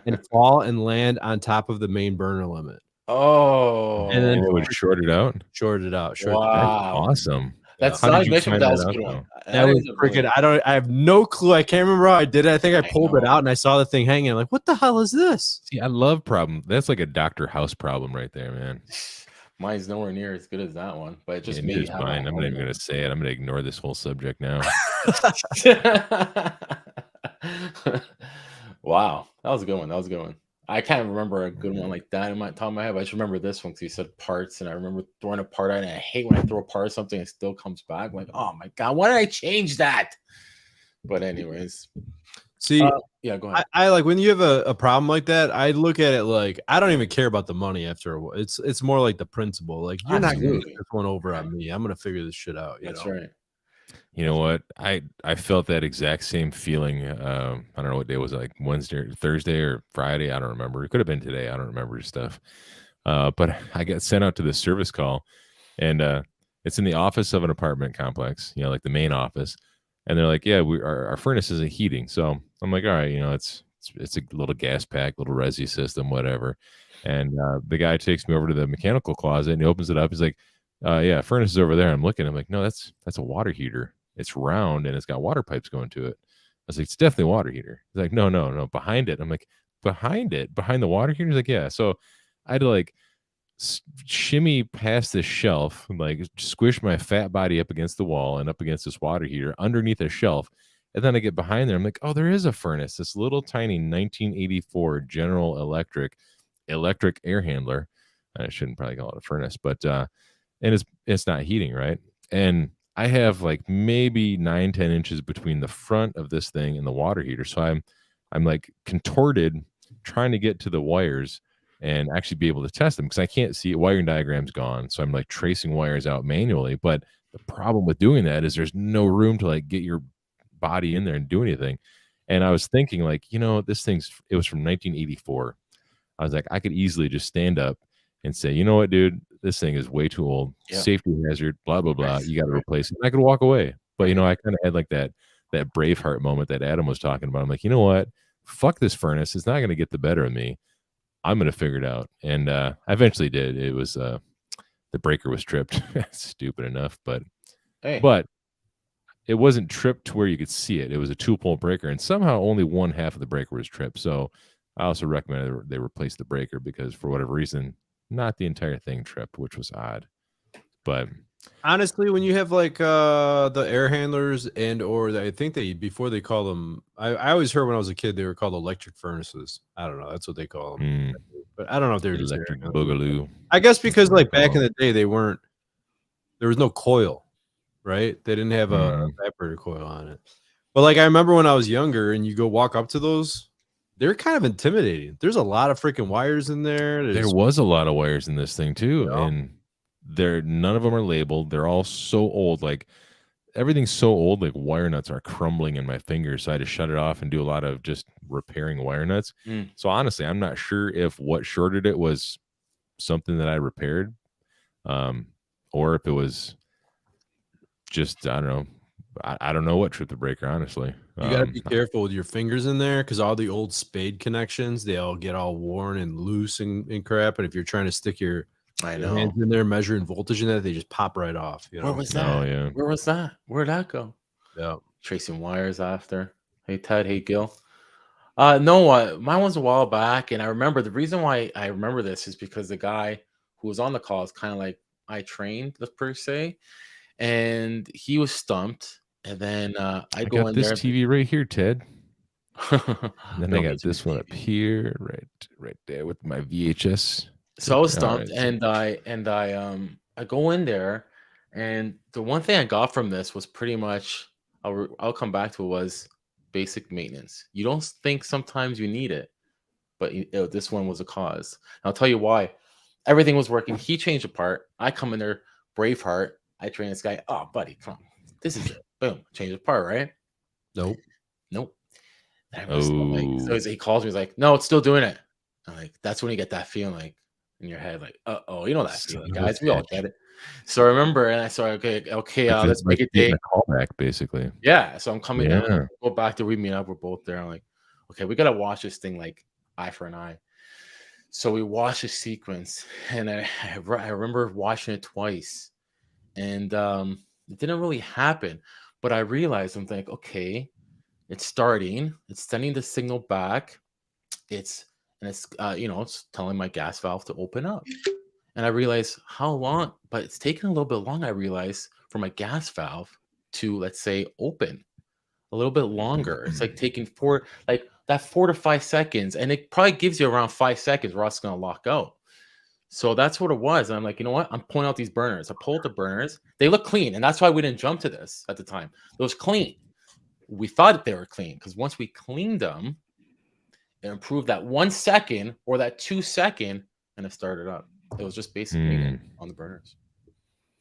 and fall and land on top of the main burner limit. Oh, And then it would short it out. Short it out. Short That's wow. awesome. That's How not did you mission, find but that that was a out, good one. though? That was freaking. I have no clue. I can't remember how I did it. I think I pulled it out and I saw the thing hanging. I'm like, what the hell is this? See, I love problem. That's like a Dr. House problem right there, man. Mine's nowhere near as good as that one, but it just Yeah, made neither's mine. I'm not even gonna say it. I'm gonna ignore this whole subject now. Wow, that was a good one. That was a good one. I can't remember a good one like that in my top of my head, but I just remember this one because you said parts, and I remember throwing a part out, and I hate when I throw apart of something, it still comes back. I'm like, oh my god, why did I change that? But anyways, see, yeah, go ahead. I like when you have a problem like that, I look at it like I don't even care about the money after a while. It's more like the principle. Like you're not gonna get this one over on me. I'm gonna figure this shit out. That's know? right. You know what? I felt that exact same feeling. I don't know what day was it, like Wednesday, or Thursday, or Friday. I don't remember. It could have been today. I don't remember stuff. But I got sent out to this service call, and it's in the office of an apartment complex. You know, like the main office. And they're like, yeah, our furnace isn't heating. So I'm like, all right, you know, it's a little gas pack, little resi system, whatever. And the guy takes me over to the mechanical closet and he opens it up. He's like, yeah, furnace is over there. I'm looking. I'm like, no, that's a water heater. It's round and it's got water pipes going to it. I was like, it's definitely a water heater. He's like, no, behind it. I'm like, behind the water heater? He's like, yeah. So I had to like shimmy past this shelf, like squish my fat body up against the wall and up against this water heater underneath a shelf. And then I get behind there. I'm like, oh, there is a furnace, this little tiny 1984 General Electric air handler. I shouldn't probably call it a furnace, but and it's not heating, right? And I have like maybe 9-10 inches between the front of this thing and the water heater. So I'm like contorted trying to get to the wires and actually be able to test them because I can't see it. Wiring diagram's gone. So I'm like tracing wires out manually. But the problem with doing that is there's no room to like get your body in there and do anything. And I was thinking like, you know, it was from 1984. I was like, I could easily just stand up and say, you know what, dude, this thing is way too old. Yeah. Safety hazard, blah, blah, blah. You got to replace it. And I could walk away. But, you know, I kind of had like that Braveheart moment that Adam was talking about. I'm like, you know what? Fuck this furnace. It's not going to get the better of me. I'm going to figure it out. And I eventually did. It was the breaker was tripped. Stupid enough. But it wasn't tripped to where you could see it. It was a 2-pole breaker. And somehow only one half of the breaker was tripped. So I also recommend they replace the breaker because for whatever reason, not the entire thing tripped, which was odd. But honestly, when you have like the air handlers I think before they call them, I always heard when I was a kid they were called electric furnaces. I don't know, that's what they call them. But I don't know if they're electric boogaloo. I guess because like back in the day there was no coil, right? They didn't have a evaporator coil on it. But like I remember when I was younger and you go walk up to those, they're kind of intimidating. There's a lot of freaking wires in there. There was a lot of wires in this thing too. Yeah. And none of them are labeled. They're all so old. Like everything's so old, like wire nuts are crumbling in my fingers. So I had to shut it off and do a lot of just repairing wire nuts. So honestly, I'm not sure if what shorted it was something that I repaired, or if it was just, I don't know. I don't know what tripped the breaker, honestly. You got to be careful with your fingers in there because all the old spade connections, they all get all worn and loose and crap. And if you're trying to stick your hands in there measuring voltage in that, they just pop right off. You know? Where was that? Oh, yeah. Where was that? Where'd that go? Yeah. Tracing wires after. Hey, Ted. Hey, Gil. No, mine was a while back. And I remember the reason why I remember this is because the guy who was on the call is kind of like I trained, per se. And he was stumped. And then I go got in this there. TV right here, Ted. And then I got this one up here, right there with my VHS. So I was stumped, and I go in there, and the one thing I got from this was pretty much I'll come back to it was basic maintenance. You don't think sometimes you need it, but this one was a cause. And I'll tell you why. Everything was working. He changed a part. I come in there, Braveheart. I train this guy. Oh, buddy, come on. This is it. Boom. Change the part, right? Nope. Nope. So Oh, he calls me. He's like, no, it's still doing it. I'm like, that's when you get that feeling like in your head, like, oh, you know that Son feeling, of a guys. We all bitch. get it. So I remember, and I saw, okay, like let's make it getting day. a callback, basically. Yeah. So I'm coming down. Yeah. Go back to we meet up. We're both there. I'm like, okay, we gotta watch this thing like eye for an eye. So we watched the sequence, and I remember watching it twice, and it didn't really happen. But I realized I'm like, okay, it's starting. It's sending the signal back. It's it's telling my gas valve to open up. And I realized how long, but it's taking a little bit long. I realized for my gas valve to, let's say, open a little bit longer. It's like taking 4 to 5 seconds, and it probably gives you around 5 seconds where it's gonna lock out. So that's what it was. And I'm like, you know what? I'm pulling out these burners. I pulled the burners. They look clean, and that's why we didn't jump to this at the time. It was clean. We thought that they were clean because once we cleaned them, it improved that 1 second or that 2 second, and it started up. It was just basically on the burners.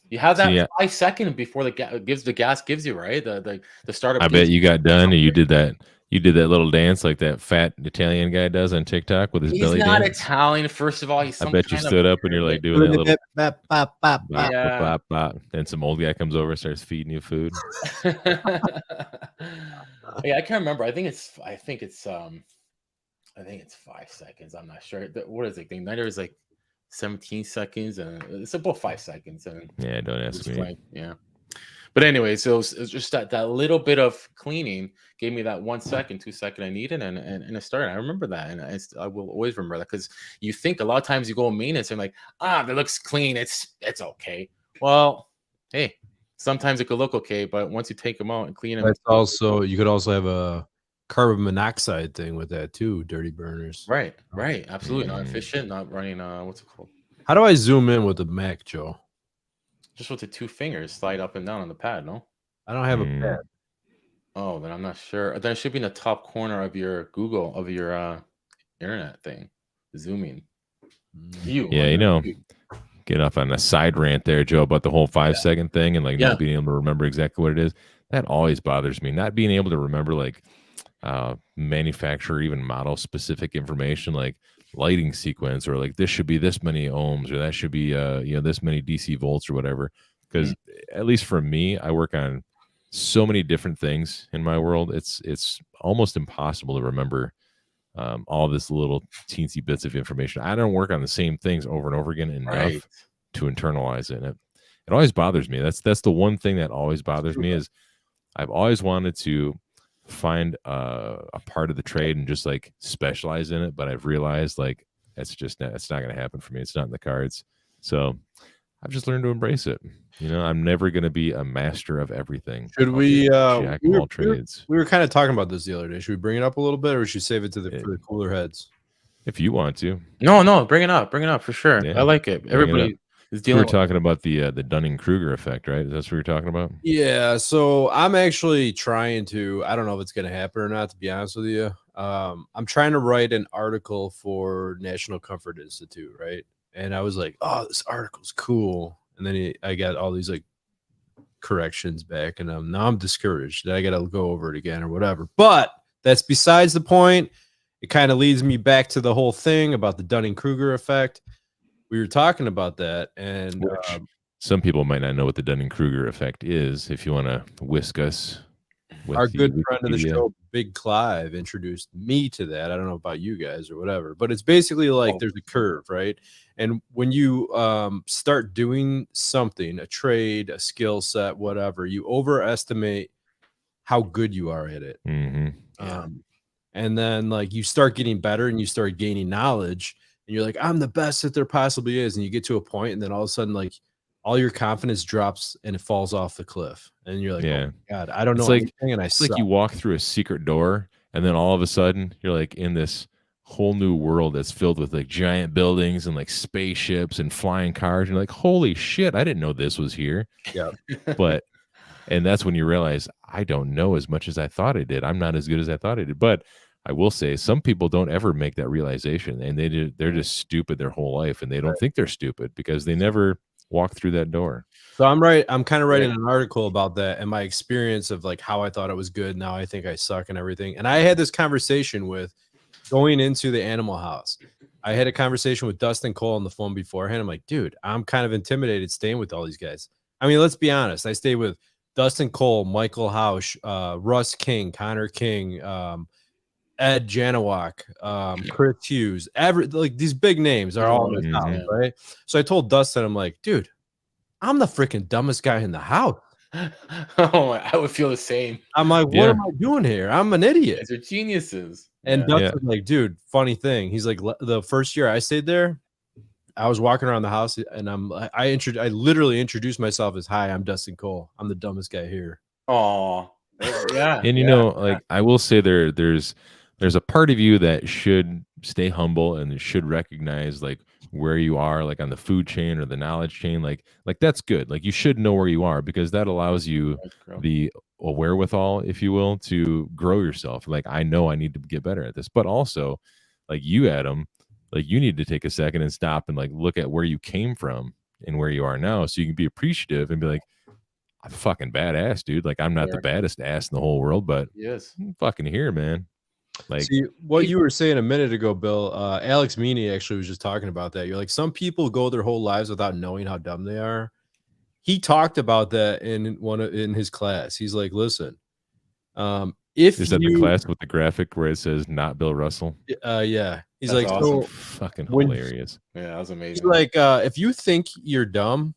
You have that 5 second before the gas gives you, right? The startup. I bet you got done and you did that. You did that little dance like that fat Italian guy does on TikTok with his belly dance. He's not Italian, first of all. He's some I bet you stood up and you're like doing that little bop, bop, bop. Then some old guy comes over and starts feeding you food. Yeah, I can't remember. I think it's 5 seconds. I'm not sure. What is it? The igniter is like 17 seconds, and it's about 5 seconds. And yeah, don't ask me. Yeah. But anyway, so it was just that little bit of cleaning gave me that 1 second, 2 second I needed, and it started. I remember that, and I will always remember that, because you think a lot of times you go maintenance and like, that looks clean, it's okay. Well, hey, sometimes it could look okay, but once you take them out and clean them, That's also, you could also have a carbon monoxide thing with that too. Dirty burners. Right, absolutely not efficient, not running. What's it called? How do I zoom in with the Mac, Joe? Just with the 2 fingers, slide up and down on the pad. No, I don't have a pad. Oh, then I'm not sure. Then it should be in the top corner of your internet thing, zooming. Yeah, get off on a side rant there, Joe, about the whole 5 second thing and like not being able to remember exactly what it is. That always bothers me. Not being able to remember like manufacturer, even model specific information, like lighting sequence, or like this should be this many ohms, or that should be this many DC volts or whatever. Because at least for me, I work on so many different things in my world. It's almost impossible to remember all this little teensy bits of information. I don't work on the same things over and over again enough to internalize it. And it always bothers me. That's the one thing that always bothers me, is I've always wanted to find a part of the trade and just like specialize in it, but I've realized like it's not going to happen for me. It's not in the cards. So I've just learned to embrace it. I'm never going to be a master of everything. Should we jack of all trades? We were kind of talking about this the other day. Should we bring it up a little bit, or should we save it for the cooler heads? If you want to. No, bring it up for sure. Yeah. I like it. Everybody is dealing. We're talking about the Dunning-Kruger effect, right? Is that what you're talking about? Yeah. So I'm actually trying to. I don't know if it's going to happen or not, to be honest with you. I'm trying to write an article for National Comfort Institute, right? And I was like, oh, this article's cool. And then I got all these like corrections back, and now I'm discouraged that I got to go over it again or whatever. But that's besides the point. It kind of leads me back to the whole thing about the Dunning-Kruger effect. We were talking about that, and some people might not know what the Dunning-Kruger effect is. If you want to whisk us with our good friend of the show, Big Clive, introduced me to that. I don't know about you guys or whatever, but it's basically like there's a curve, right? And when you start doing something, a trade, a skill set, whatever, you overestimate how good you are at it. And then like you start getting better and you start gaining knowledge, and you're like, I'm the best that there possibly is. And you get to a point, and then all of a sudden, like all your confidence drops and it falls off the cliff. And you're like, oh my God, I don't know anything. And it's like you walk through a secret door, and then all of a sudden you're like in this whole new world that's filled with like giant buildings and like spaceships and flying cars. And you're like, holy shit, I didn't know this was here. Yeah. And that's when you realize, I don't know as much as I thought I did. I'm not as good as I thought I did. But I will say some people don't ever make that realization, and they're just stupid their whole life, and they don't think they're stupid because they never walk through that door. So I'm kind of writing an article about that and my experience of like how I thought it was good. Now I think I suck and everything. And I had this conversation with going into the animal house. I had a conversation with Dustin Cole on the phone beforehand. I'm like, dude, I'm kind of intimidated staying with all these guys. I mean, let's be honest. I stayed with Dustin Cole, Michael Hausch, Russ King, Connor King, Ed Janowak, Chris Hughes. Like these big names are all in the house, right? So I told Dustin, I'm like, dude, I'm the freaking dumbest guy in the house. Oh, I would feel the same. I'm like, what am I doing here? I'm an idiot. They're geniuses. And Dustin's like, dude, funny thing. He's like, the first year I stayed there, I was walking around the house and I literally introduced myself as, hi, I'm Dustin Cole. I'm the dumbest guy here. Oh, yeah. And you know, like I will say there's a part of you that should stay humble and should recognize like where you are, like on the food chain or the knowledge chain. Like that's good. Like you should know where you are because that allows you the wherewithal, if you will, to grow yourself. Like I know I need to get better at this, but also like you, Adam, like you need to take a second and stop and like look at where you came from and where you are now so you can be appreciative and be like, I'm fucking badass, dude. Like I'm not the baddest ass in the whole world, but I'm fucking here, man. Like, see what you were saying a minute ago, Bill. Alex Meany actually was just talking about that. You're like, some people go their whole lives without knowing how dumb they are. He talked about that in his class. He's like, listen, if is that the class with the graphic where it says not Bill Russell? Yeah. He's That's like, awesome. so fucking hilarious. Yeah, that was amazing. He's like, if you think you're dumb,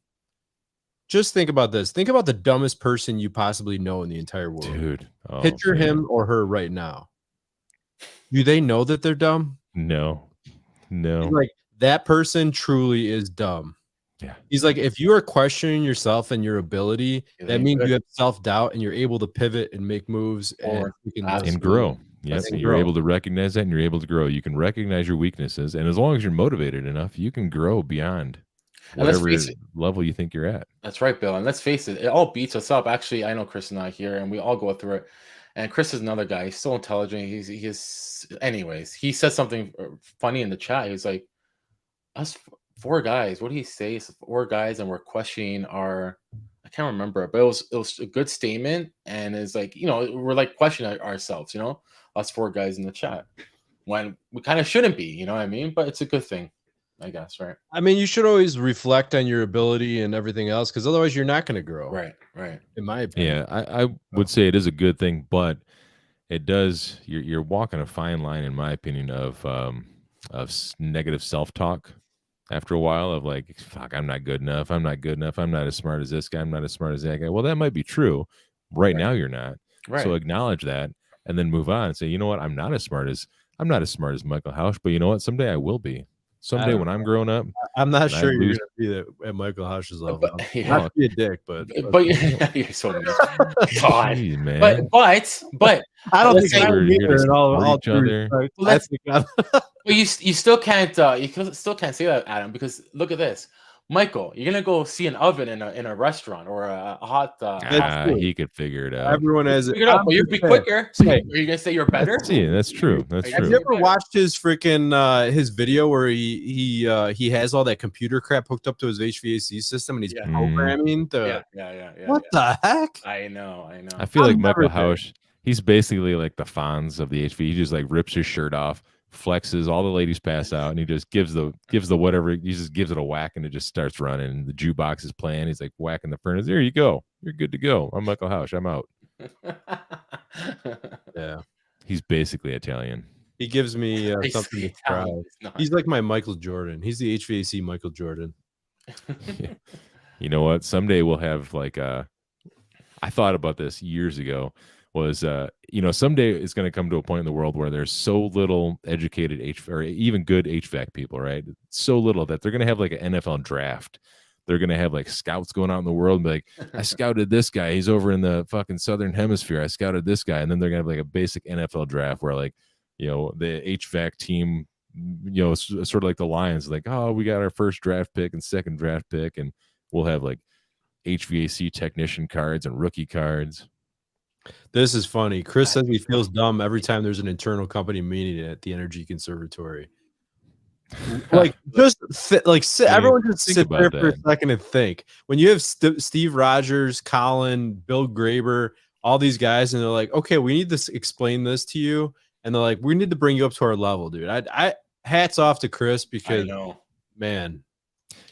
just think about this. Think about the dumbest person you possibly know in the entire world. Dude. Picture him or her right now. Do they know that they're dumb? No. He's like, that person truly is dumb. Yeah. He's like, if you are questioning yourself and your ability, that means you have self-doubt and you're able to pivot and make moves and grow. Yes, you're able to recognize that and you're able to grow. You can recognize your weaknesses, and as long as you're motivated enough, you can grow beyond whatever level you think you're at. That's right, Bill. And let's face it, it all beats us up. Actually, I know Chris and I here, and we all go through it. And Chris is another guy. He's so intelligent. Anyways, he said something funny in the chat. He was like, us four guys, what did he say? It's 4 guys, and we're questioning I can't remember, but it was a good statement. And it's like, we're like questioning ourselves, us 4 guys in the chat, when we kind of shouldn't be, you know what I mean? But it's a good thing, I guess, right? I mean, you should always reflect on your ability and everything else, because otherwise you're not going to grow. Right. In my opinion. Yeah, I would say it is a good thing, but it does. You're walking a fine line, in my opinion, of negative self-talk. After a while, of like, fuck, I'm not good enough. I'm not good enough. I'm not as smart as this guy. I'm not as smart as that guy. Well, that might be true. Right now, you're not. Right. So acknowledge that, and then move on and say, you know what? I'm not as smart as Michael Hausch, but you know what? Someday I will be. Someday when I'm grown up, I'm not sure you're going to be at Michael Hausch's level. Not to be a dick, but you're so mean. God, geez, man. But I don't think we're here to support each other. But you still can't say that, Adam, because look at this. Michael, you're gonna go see an oven in a restaurant or a hot. He could figure it out. Everyone has it. But you'd be quicker. So are you gonna say you're better? That's true. That's true. Have you ever watched his freaking his video where he has all that computer crap hooked up to his HVAC system and he's programming the? Yeah. What the heck? I know. I feel like Michael Hausch. He's basically like the Fonz of the HV. He just like rips his shirt off, flexes, all the ladies pass out, and he just gives the whatever, he just gives it a whack and it just starts running, and the jukebox is playing. He's like whacking the furnace. There you go. You're good to go. I'm Michael Hausch. I'm out. Yeah. He's basically Italian. He gives me something to try. He's like my Michael Jordan. He's the HVAC Michael Jordan. Yeah. You know what? Someday we'll have like I thought about this years ago. Was someday it's going to come to a point in the world where there's so little educated or even good HVAC people, right? So little that they're going to have like an NFL draft. They're going to have like scouts going out in the world and be like, I scouted this guy. He's over in the fucking Southern Hemisphere. I scouted this guy. And then they're going to have like a basic NFL draft where like, the HVAC team, sort of like the Lions, like, oh, we got our first draft pick and second draft pick. And we'll have like HVAC technician cards and rookie cards. This is funny. Chris says he feels dumb every time there's an internal company meeting at the Energy Conservatory. Like just everyone just think sit there about for a that. second and think. When you have Steve Rogers, Colin, Bill Graber, all these guys, and they're like, okay, we need to explain this to you, and they're like, we need to bring you up to our level, dude. I hats off to Chris, because man,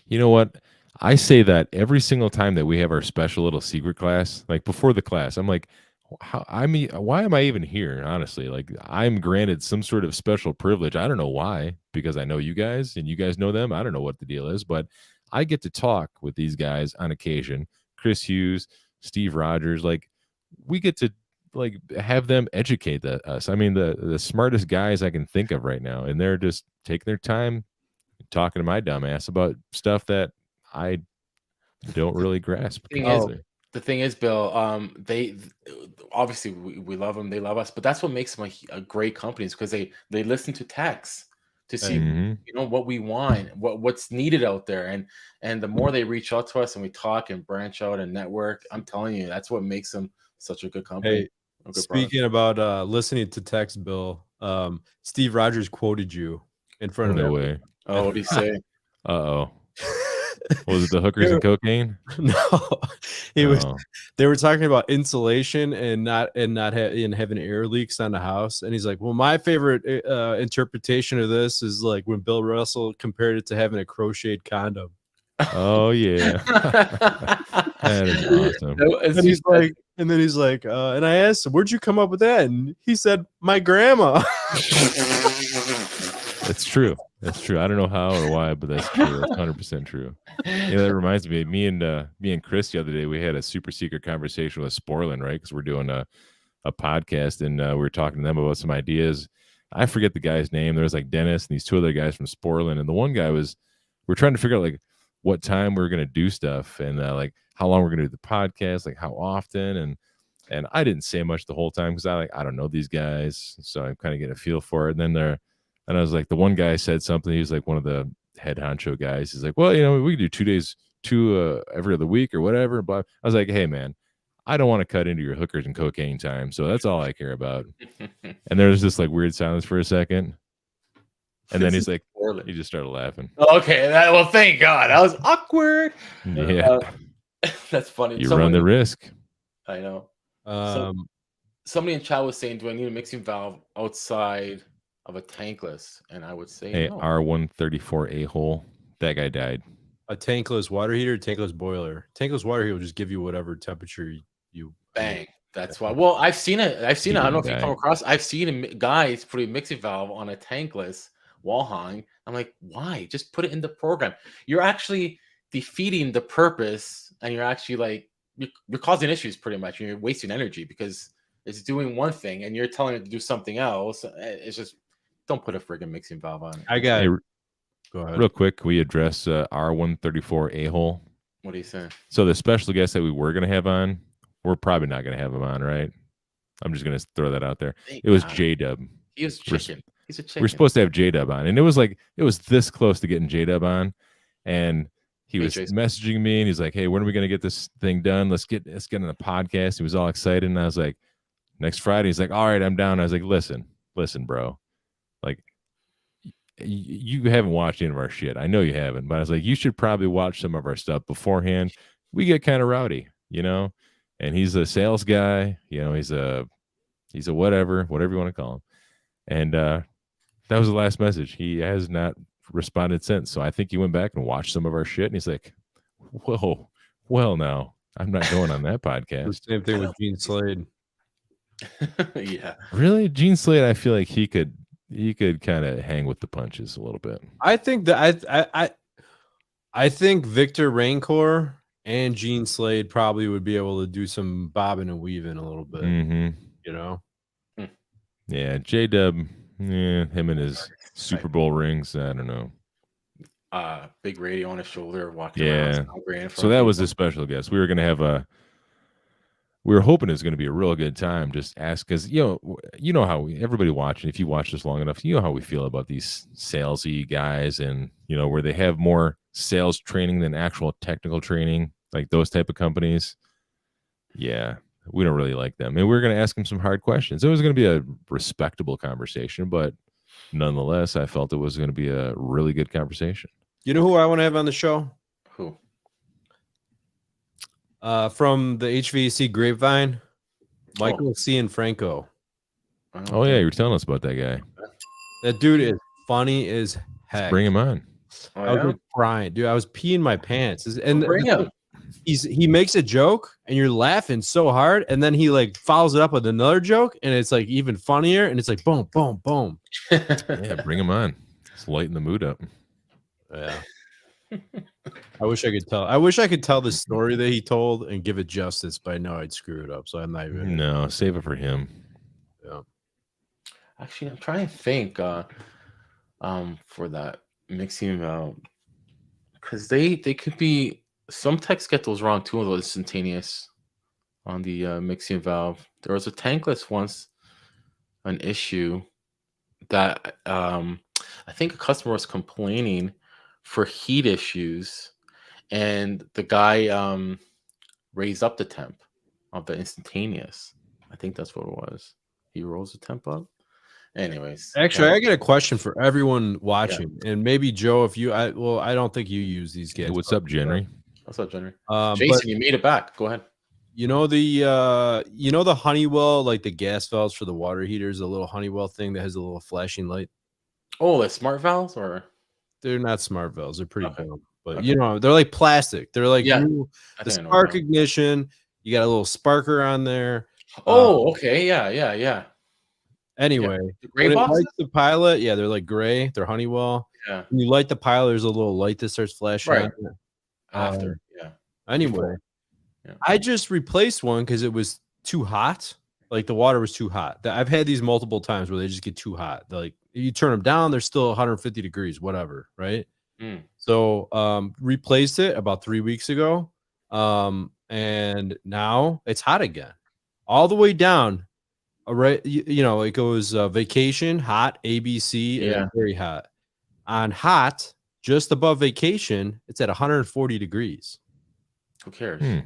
you know what? I say that every single time that we have our special little secret class, like before the class, I'm like, why am I even here? Honestly, like I'm granted some sort of special privilege. I don't know why, because I know you guys and you guys know them. I don't know what the deal is, but I get to talk with these guys on occasion. Chris Hughes, Steve Rogers, like we get to like have them educate us. I mean, the smartest guys I can think of right now, and they're just taking their time talking to my dumb ass about stuff that I don't really grasp. The thing is, Bill, they obviously we love them, they love us, but that's what makes them a great company, is because they listen to techs to see what we want, what's needed out there, and the more they reach out to us and we talk and branch out and network, I'm telling you, that's what makes them such a good company. Hey, speaking about listening to text, Bill, Steve Rogers quoted you in front of no way. Oh, what did he say? Uh-oh. Was it the hookers and cocaine? No, they were talking about insulation and having air leaks on the house, and he's like, well, my favorite interpretation of this is like when Bill Russell compared it to having a crocheted condom. Oh yeah. That is awesome. And then he's like, and I asked him, where'd you come up with that? And he said, my grandma. That's true. That's true. I don't know how or why, but that's true. That's 100% true. Yeah, that reminds me. Me and Chris the other day, we had a super secret conversation with Sporlin, right? Because we're doing a podcast, and we were talking to them about some ideas. I forget the guy's name. There was like Dennis and these two other guys from Sporlin, and the one guy we're trying to figure out like what time we were gonna do stuff, and like how long we're gonna do the podcast, like how often, and I didn't say much the whole time because I don't know these guys, so I'm kind of getting a feel for it. And then and I was like, the one guy said something. He was like one of the head honcho guys. He's like, well, we can do 2 days, every other week or whatever. But I was like, hey man, I don't want to cut into your hookers and cocaine time, so that's all I care about. And there was this like weird silence for a second, and then he's like, he just started laughing. Okay, well, thank God. That was awkward. Yeah, that's funny. You run the risk. I know. Somebody in chat was saying, do I need a mixing valve outside of a tankless? And I would say, no. R134 a-hole. That guy died. A tankless water heater, tankless boiler. Tankless water heater will just give you whatever temperature you bang. That's why. Well, I've seen it. I don't know if you come across. I've seen guys put a mixing valve on a tankless wall hang. I'm like, why? Just put it in the program. You're actually defeating the purpose, and you're actually like you're causing issues pretty much. You're wasting energy because it's doing one thing, and you're telling it to do something else. It's just don't put a friggin' mixing valve on it. Go ahead. Real quick, we address R134 a-hole. What do you say? So the special guest that we were going to have on, we're probably not going to have him on, right? I'm just going to throw that out there. It was J-Dub. He was chicken. He's a chicken. We're supposed to have J-Dub on, and it was this close to getting J-Dub on, and he was messaging me, and he's like, hey, when are we going to get this thing done? Let's get on a podcast. He was all excited, and I was like, next Friday. He's like, all right, I'm down. I was like, listen, bro. Like, you haven't watched any of our shit. I know you haven't, but I was like, you should probably watch some of our stuff beforehand. We get kind of rowdy, and he's a sales guy, he's a whatever you want to call him. And that was the last message. He has not responded since. So I think he went back and watched some of our shit, and he's like, whoa, well, no, I'm not going on that podcast. The same thing with Gene Slade. Yeah. Really? Gene Slade, I feel like he could kind of hang with the punches a little bit. I think that I think Victor Rancor and Gene Slade probably would be able to do some bobbing and weaving a little bit. Yeah, J-Dub, him and his Super Bowl rings. I don't know. Big radio on his shoulder, walking around. So that was a special guest. We were gonna have we were hoping it was going to be a real good time. Just ask, because you know how everybody watching, if you watch this long enough, you know how we feel about these salesy guys, and where they have more sales training than actual technical training, like those type of companies. Yeah, we don't really like them, and we're going to ask them some hard questions. It was going to be a respectable conversation, but nonetheless, I felt it was going to be a really good conversation. You know who I want to have on the show? Who? From the HVAC Grapevine, Michael C. and Franco. Oh yeah, you were telling us about that guy. That dude is funny as Let's heck. bring him on. Oh, I was yeah? like crying, dude. I was peeing my pants. And Bring him. he makes a joke and you're laughing so hard, and then he like follows it up with another joke, and it's like even funnier, and it's like boom, boom, boom. Yeah, bring him on. Let's lighten the mood up. Yeah. I wish I could tell. I wish I could tell the story that he told and give it justice, but I know I'd screw it up. So I'm not even. No, save it for him. Yeah. Actually, I'm trying to think for that mixing valve, because they could be, some techs get those wrong too, those instantaneous on the mixing valve. There was a tankless once, an issue that I think a customer was complaining for heat issues, and the guy raised up the temp of the instantaneous. I think that's what it was. He rolls the temp up. Anyways, Actually, I got a question for everyone watching, and maybe Joe, if you, I don't think you use these Hey, guys. what's up, Jenry? What's up, Jenny? But Jason, you made it back. Go ahead. you know the Honeywell, like the gas valves for the water heaters, the little Honeywell thing that has a little flashing light. Oh, the smart valves, or They're not smart valves. They're pretty Okay. dumb, but Okay. you know they're like plastic. They're like Yeah, new, I the think I know what spark you're ignition. You got a little sparker on there. talking about. Oh, okay, yeah. Anyway, The gray when it boxes? lights the pilot, yeah, they're like gray. They're Honeywell. Yeah, When you light the pilot, there's a little light that starts flashing. Right. on it. after. Yeah. Anyway, Before. Yeah. I just replaced one because it was too hot. Like the water was too hot. I've had these multiple times where they just get too hot. Like you turn them down, they're still 150 degrees, whatever, right? Mm. So replaced it about 3 weeks ago. And now it's hot again. All the way down. All right, you know, it goes vacation, hot, ABC, and Yeah. then very hot. On hot, just above vacation, it's at 140 degrees. Who cares? Hmm.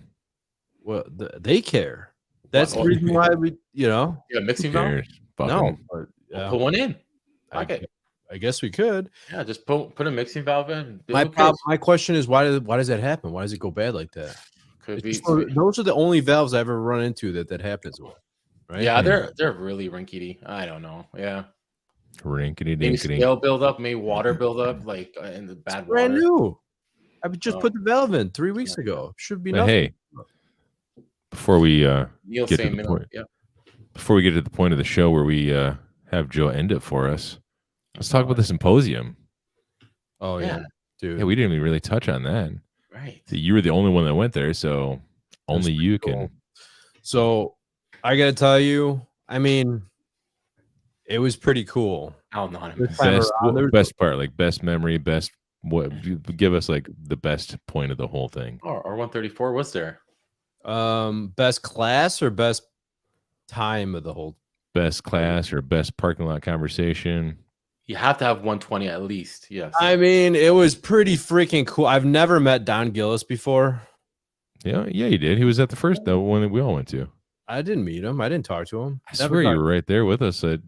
Well, they care. That's the Well, reason why we, you know, Yeah, Who mixing valve. cares? no, Fucking- but, We'll put one in. Okay. I guess we could. Yeah, just put a mixing valve in. My question is why does that happen? Why does it go bad like that? Could It's be. just those are the only valves I ever run into that happens with. Right? Yeah, they're really rinkety. I don't know. Yeah, Rinkety maybe dinkety. scale build up, maybe water build up, like in the bad Brand water. new. I just Oh. put the valve in 3 weeks ago. Should be But nothing. hey, before we Neil get to saying the minimum. point. Yeah. before we get to the point of the show where we have Joe end it for us, let's talk about the symposium. Oh yeah, Yeah. dude. Yeah, we didn't even really touch on that. Right. You were the only one that went there, so only pretty you cool. can. So I gotta tell you, I mean, it was pretty cool. How anonymous. This time Best, around, there was- best part, like best memory, best. What? Give us like the best point of the whole thing. Oh, R134 was there. Best class or best time of the whole. Best class or best parking lot conversation. You have to have 120 at least. Yes. I mean, it was pretty freaking cool. I've never met Don Gillis before. Yeah, he did. He was at the first one that we all went to. I didn't meet him. I didn't talk to him. I swear you were right there with us at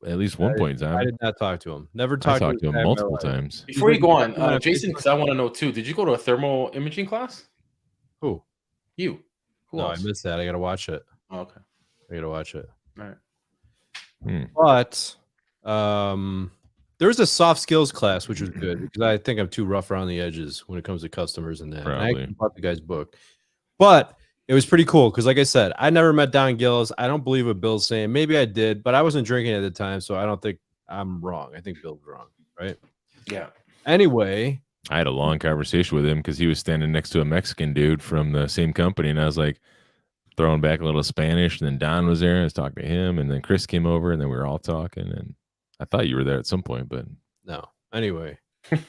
least one point in I time. did not talk to him. Never I talked talked to him guy in my multiple life. times. Before you go on, Yeah, Jason, because I want to know too. Did you go to a thermal imaging class? Who? You. Who No, I else? missed that. I gotta watch it. Oh, okay. I gotta watch it. All right. But there was a soft skills class, which was good because I think I'm too rough around the edges when it comes to customers and that. And I Probably. actually bought the guy's book, but it was pretty cool because, like I said, I never met Don Gillis. I don't believe what Bill's saying. Maybe I did, but I wasn't drinking at the time, so I don't think I'm wrong. I think Bill's wrong, right? Yeah. Anyway, I had a long conversation with him because he was standing next to a Mexican dude from the same company, and I was like throwing back a little Spanish. And then Don was there, and I was talking to him, and then Chris came over, and then we were all talking. And I thought you were there at some point, but no. Anyway,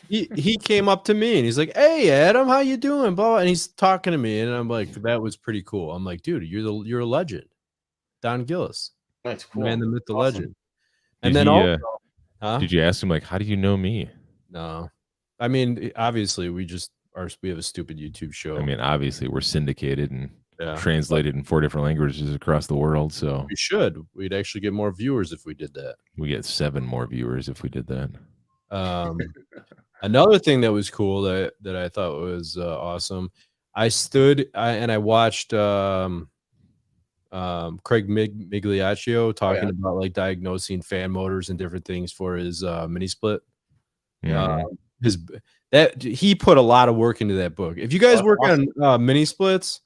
he came up to me and he's like, "Hey, Adam, how you doing?" Blah, and he's talking to me, and I'm like, "That was pretty cool." I'm like, "Dude, you're a legend, Don Gillis, That's cool. man, the myth, the Awesome. legend." And Did then he, also, huh? did you ask him like, how do you know me? No, I mean, obviously, we have a stupid YouTube show. I mean, obviously we're syndicated, and translated in 4 different languages across the world. So we should. We'd actually get more viewers if we did that. We get 7 more viewers if we did that. Another thing that was cool that I thought was awesome. I watched Craig Migliaccio talking about like diagnosing fan motors and different things for his mini split. He put a lot of work into that book. If you guys work on mini splits,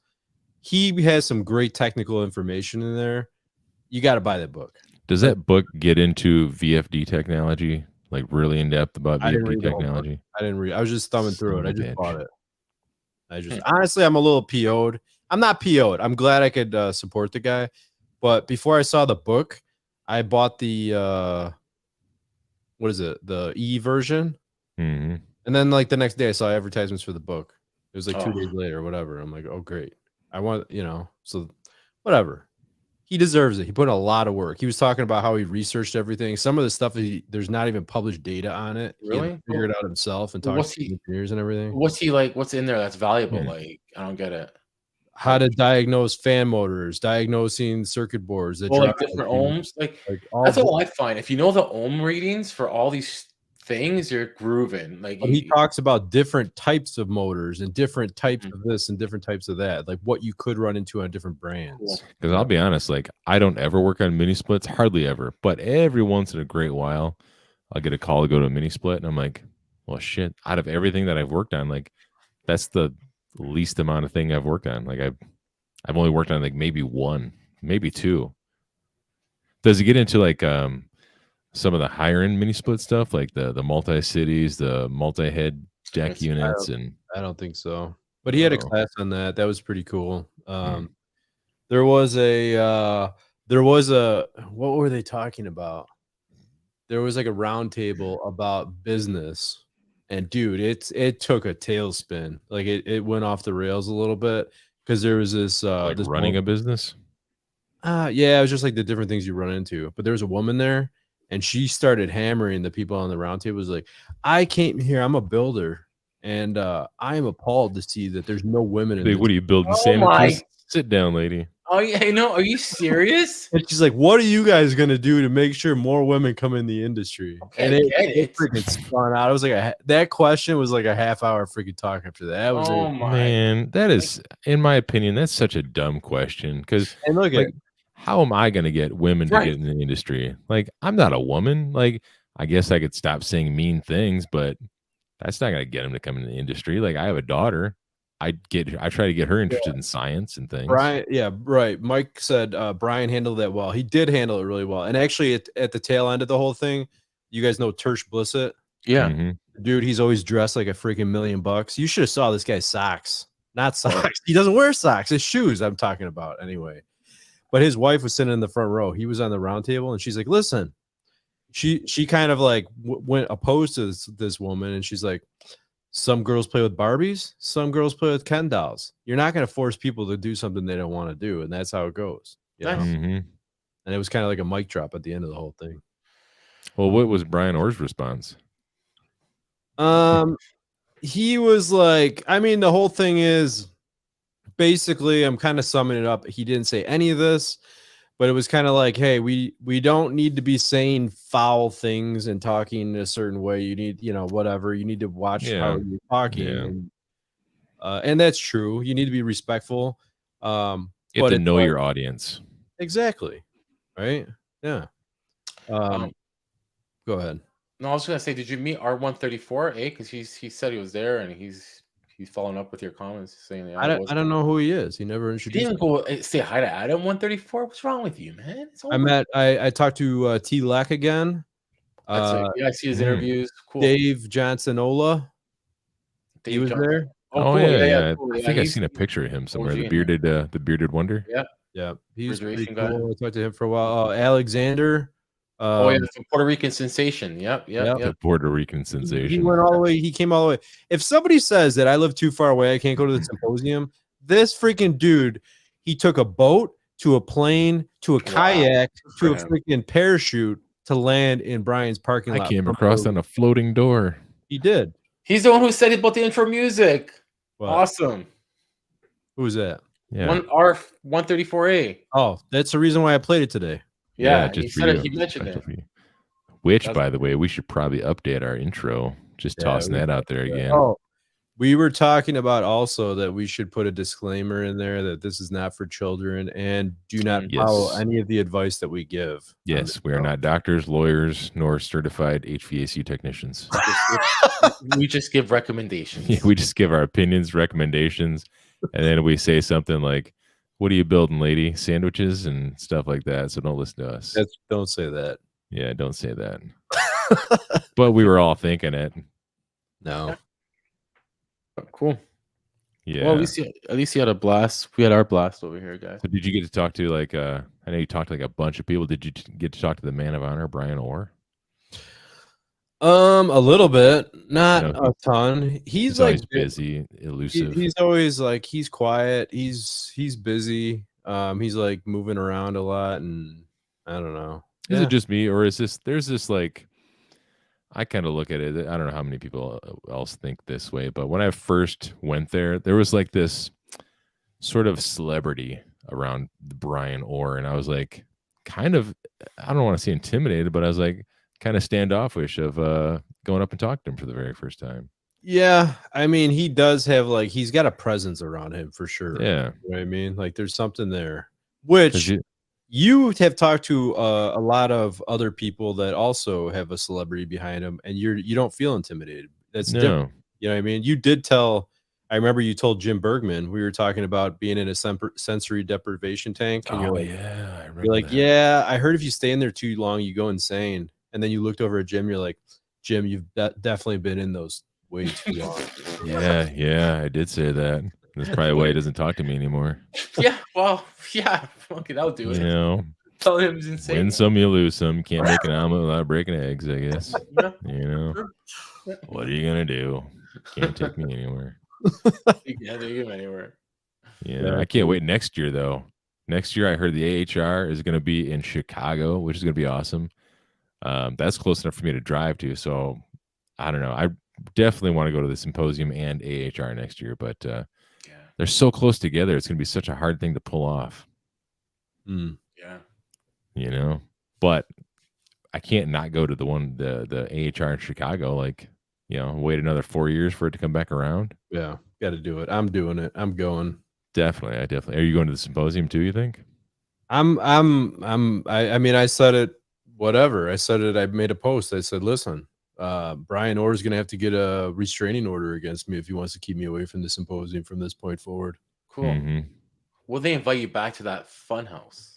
he has some great technical information in there. You got to buy that book. Does that book get into VFD technology, like really in depth about VFD technology? I didn't read. I was just thumbing through it. I just bought it. Honestly, I'm a little PO'd. I'm not PO'd. I'm glad I could support the guy. But before I saw the book, I bought the what is it? The E version. Mm-hmm. And then like the next day I saw advertisements for the book. It was like 2 days later or whatever. I'm like, oh great. I want, so whatever. He deserves it. He put in a lot of work. He was talking about how he researched everything. Some of the stuff there's not even published data on it. Really? He figured it out himself and talked to engineers and everything. What's he like? What's in there that's valuable? Like, I don't get it. How to diagnose fan motors, diagnosing circuit boards, like different ohms. Like that's all I find. If you know the ohm readings for all these things, you're grooving. Like he talks about different types of motors and different types of this and different types of that, like what you could run into on different brands. Because I'll be honest, like I don't ever work on mini splits, hardly ever, but every once in a great while I'll get a call to go to a mini split and I'm like, well shit, out of everything that I've worked on, like that's the least amount of thing I've worked on. Like I've only worked on like maybe 1, maybe 2. Does it get into like some of the higher end mini split stuff, like the multi-cities, the multi-head deck units? I don't think so. But he had a class on that. That was pretty cool. There was a what were they talking about? There was like a round table about business. And dude, it took a tailspin. Like it went off the rails a little bit because there was this like this running a business. Yeah, it was just like the different things you run into. But there was a woman there, and she started hammering the people on the round table. Was like, I came here. I'm a builder, and I am appalled to see that there's no women in this. What are you building sandwiches? Sit down, lady. Oh yeah, I know. Are you serious? And she's like, "What are you guys gonna do to make sure more women come in the industry?" Okay, and it freaking spun out. It was like that question was like a half-hour freaking talk after that. That was man, that is, in my opinion, that's such a dumb question. Because look like, how am I gonna get women to get in the industry? Like, I'm not a woman. Like, I guess I could stop saying mean things, but that's not gonna get them to come in the industry. Like, I have a daughter. I try to get her interested in science and things. Brian, yeah, right. Mike said Brian handled that well. He did handle it really well. And actually, at the tail end of the whole thing, you guys know Tersh Blissett? Yeah. Mm-hmm. Dude, he's always dressed like a freaking $1,000,000. You should have saw this guy's socks. Not socks. He doesn't wear socks. His shoes I'm talking about anyway. But his wife was sitting in the front row. He was on the round table, and she's like, listen. She kind of like went opposed to this woman, and she's like, some girls play with Barbies. Some girls play with Ken dolls. You're not going to force people to do something they don't want to do, and that's how it goes. You know? Mm-hmm. And it was kind of like a mic drop at the end of the whole thing. Well, what was Brian Orr's response? He was like, I mean, the whole thing is basically, I'm kind of summing it up. He didn't say any of this, but it was kind of like, hey, we don't need to be saying foul things and talking in a certain way. You need, whatever. You need to watch how you're talking. Yeah. And that's true. You need to be respectful. You have to know your audience. Exactly. Right? Yeah. Go ahead. No, I was gonna say, did you meet R134? Because he said he was there, and he's following up with your comments, saying I don't know who he is. He never introduced. You didn't go say hi to Adam 134. What's wrong with you, man? I talked to T Lack again. Yeah, I see his interviews. Cool. Dave Johnson-Ola. He was there. Oh, cool. Yeah. Cool. I think I've seen a picture of him somewhere. The bearded wonder. Yeah. He's pretty cool. I talked to him for a while. Alexander. The Puerto Rican sensation. Yep. The Puerto Rican sensation. He went all the way. He came all the way. If somebody says that I live too far away, I can't go to the symposium, this freaking dude, he took a boat to a plane to a kayak to a freaking parachute to land in Brian's parking lot. I came across on a floating door. He did. He's the one who said about the intro music. Wow. Awesome. Who was that? Yeah. One R134A. Oh, that's the reason why I played it today. Yeah, just he for said you. it. He mentioned Special it. for you. Which, That's by the way, we should probably update our intro. Just Yeah, tossing we that out there again. Oh, we were talking about also that we should put a disclaimer in there that this is not for children and do not follow Yes. any of the advice that we give. Yes, we are not doctors, lawyers, nor certified HVAC technicians. we just give recommendations. Yeah, we just give our opinions, recommendations, and then we say something like, "What are you building, lady? Sandwiches and stuff like that." So don't listen to us. Don't say that. Yeah, don't say that. But we were all thinking it. No. Cool. Yeah. Well, at least you had a blast. We had our blast over here, guys. So did you get to talk to like I know you talked to like a bunch of people. Did you get to talk to the man of honor, Brian Orr? A little bit, not You know, a ton. He's like always busy, elusive. he's always like he's quiet. He's busy. He's like moving around a lot, and I don't know. Is it just me, or is there's this like, I kind of look at it, I don't know how many people else think this way, but when I first went there was like this sort of celebrity around Brian Orr, and I was like kind of, I don't want to say intimidated, but I was like kind of standoffish of going up and talking to him for the very first time. Yeah, I mean, he does have like he's got a presence around him for sure. Yeah, you know what I mean, like there's something there. Which you have talked to a lot of other people that also have a celebrity behind them, and you don't feel intimidated. That's different. You know what I mean? You did tell. I remember you told Jim Bergman we were talking about being in a sensory deprivation tank, and you're like, yeah, I remember you're like, that. yeah, I heard if you stay in there too long, you go insane. And then you looked over at Jim, you're like, Jim, you've definitely been in those way too long. Yeah, I did say that. That's probably why he doesn't talk to me anymore. Yeah, well, yeah, fuck it, I'll do it. You know, Tell him he's insane. win some, you lose some. Can't make an omelet without breaking eggs, I guess. Yeah. You know, what are you gonna do? Can't take me anywhere. You can't take him anywhere. Yeah, I can't wait next year though. Next year, I heard the AHR is going to be in Chicago, which is going to be awesome. That's close enough for me to drive to. So I don't know. I definitely want to go to the Symposium and AHR next year, but they're so close together. It's going to be such a hard thing to pull off. Yeah. You know, but I can't not go to the AHR in Chicago. Like, you know, wait another 4 years for it to come back around. Yeah, got to do it. I'm doing it. I'm going. Definitely. Are you going to the Symposium too, you think? I mean, I said it, whatever. I said it. I made a post. I said, listen, Brian Orr is going to have to get a restraining order against me if he wants to keep me away from the Symposium from this point forward. Cool. Mm-hmm. Will they invite you back to that fun house?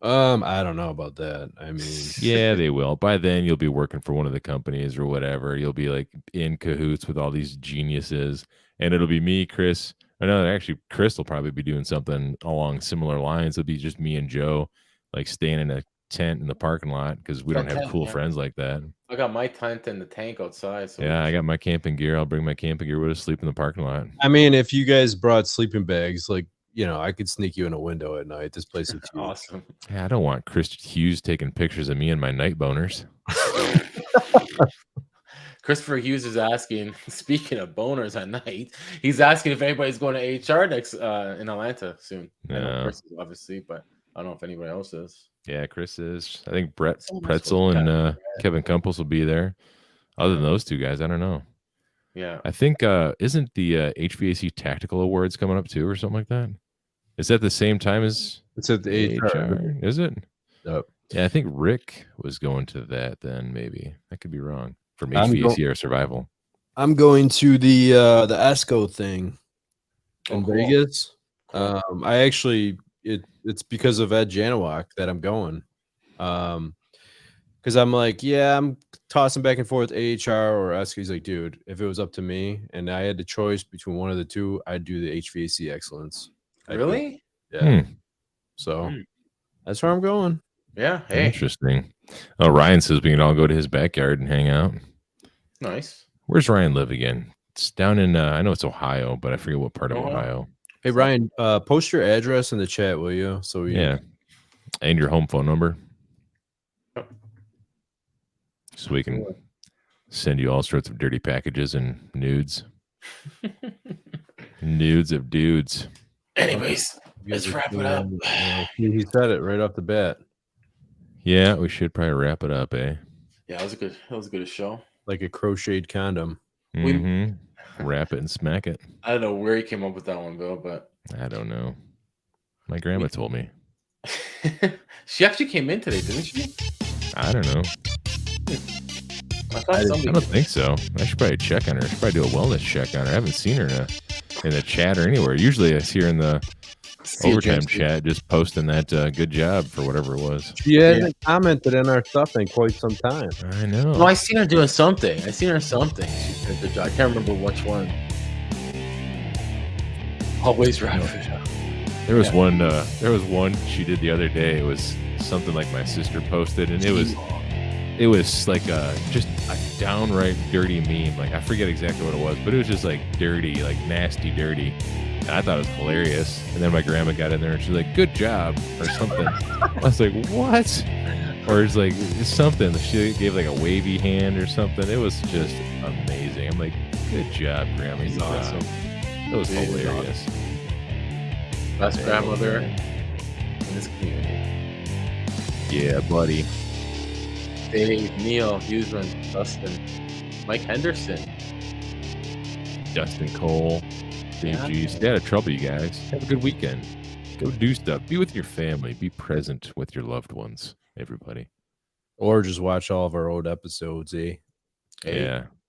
I don't know about that. I mean, yeah, they will. By then, you'll be working for one of the companies or whatever. You'll be like in cahoots with all these geniuses, and it'll be me, Chris. I know actually Chris will probably be doing something along similar lines. It'll be just me and Joe, like staying in a tent in the parking lot because we don't have cool friends like that. I got my tent in the tank outside. So yeah, I got my camping gear. I'll bring my camping gear with us, sleep in the parking lot. I mean, if you guys brought sleeping bags, like, you know, I could sneak you in a window at night. This place is awesome. Yeah, I don't want Chris Hughes taking pictures of me and my night boners. Christopher Hughes is asking, speaking of boners at night, he's asking if anybody's going to HR next in Atlanta soon. No. I know Chris is obviously, but I don't know if anybody else is. Yeah, Chris is. I think Brett Pretzel and Kevin Kumpels will be there. Other than those two guys, I don't know. Yeah. I think isn't the HVAC Tactical Awards coming up too or something like that? Is that the same time as it's at the HR? Is it? Yep. Yeah, I think Rick was going to that then, maybe. I could be wrong. From HVACR Survival. I'm going to the ESCO thing in Vegas. I actually it's because of Ed Janowak that I'm going. Because I'm like, yeah, I'm tossing back and forth AHR or ESCO. He's like, dude, if it was up to me and I had the choice between one of the two, I'd do the HVAC Excellence. Really? Yeah. So that's where I'm going. Yeah. Hey. Interesting. Oh, Ryan says we can all go to his backyard and hang out. Nice. Where's Ryan live again? It's down in I know it's Ohio, but I forget what part of Ohio. Hey Ryan, post your address in the chat, will you? So yeah, and your home phone number, so we can send you all sorts of dirty packages and nudes, nudes of dudes. Anyways, You guys let's are wrap it doing up. he said it right off the bat. Yeah, we should probably wrap it up, eh? Yeah, that was a good show. Like a crocheted condom. Wrap it and smack it. I don't know where he came up with that one, Bill, but I don't know. My grandma told me. she actually came in today, didn't she? I don't know. I I don't think so. I should probably check on her. I should probably do a wellness check on her. I haven't seen her in the chat or anywhere. Usually I see her in the overtime chat just posting that good job for whatever it was. She hasn't commented in our stuff in quite some time. I know. No, I seen her doing something. She did a good job. I can't remember which one. Always wrap it up. There was one. There was one she did the other day. It was something like my sister posted, and it was like just a downright dirty meme. Like I forget exactly what it was, but it was just like dirty, like nasty, dirty. And I thought it was hilarious. And then my grandma got in there and she's like, "Good job" or something. I was like, "What?" Or it's like it's something. She gave like a wavy hand or something. It was just amazing. I'm like, "Good job, Grandma." He's awesome. It was hilarious. Best grandmother in this community. Yeah, buddy. Dave, Neil, Huseman, Dustin, Mike Henderson, Dustin Cole, Dave G. Stay out of trouble, you guys. Have a good weekend. Go do stuff. Be with your family. Be present with your loved ones, everybody. Or just watch all of our old episodes, eh? Yeah.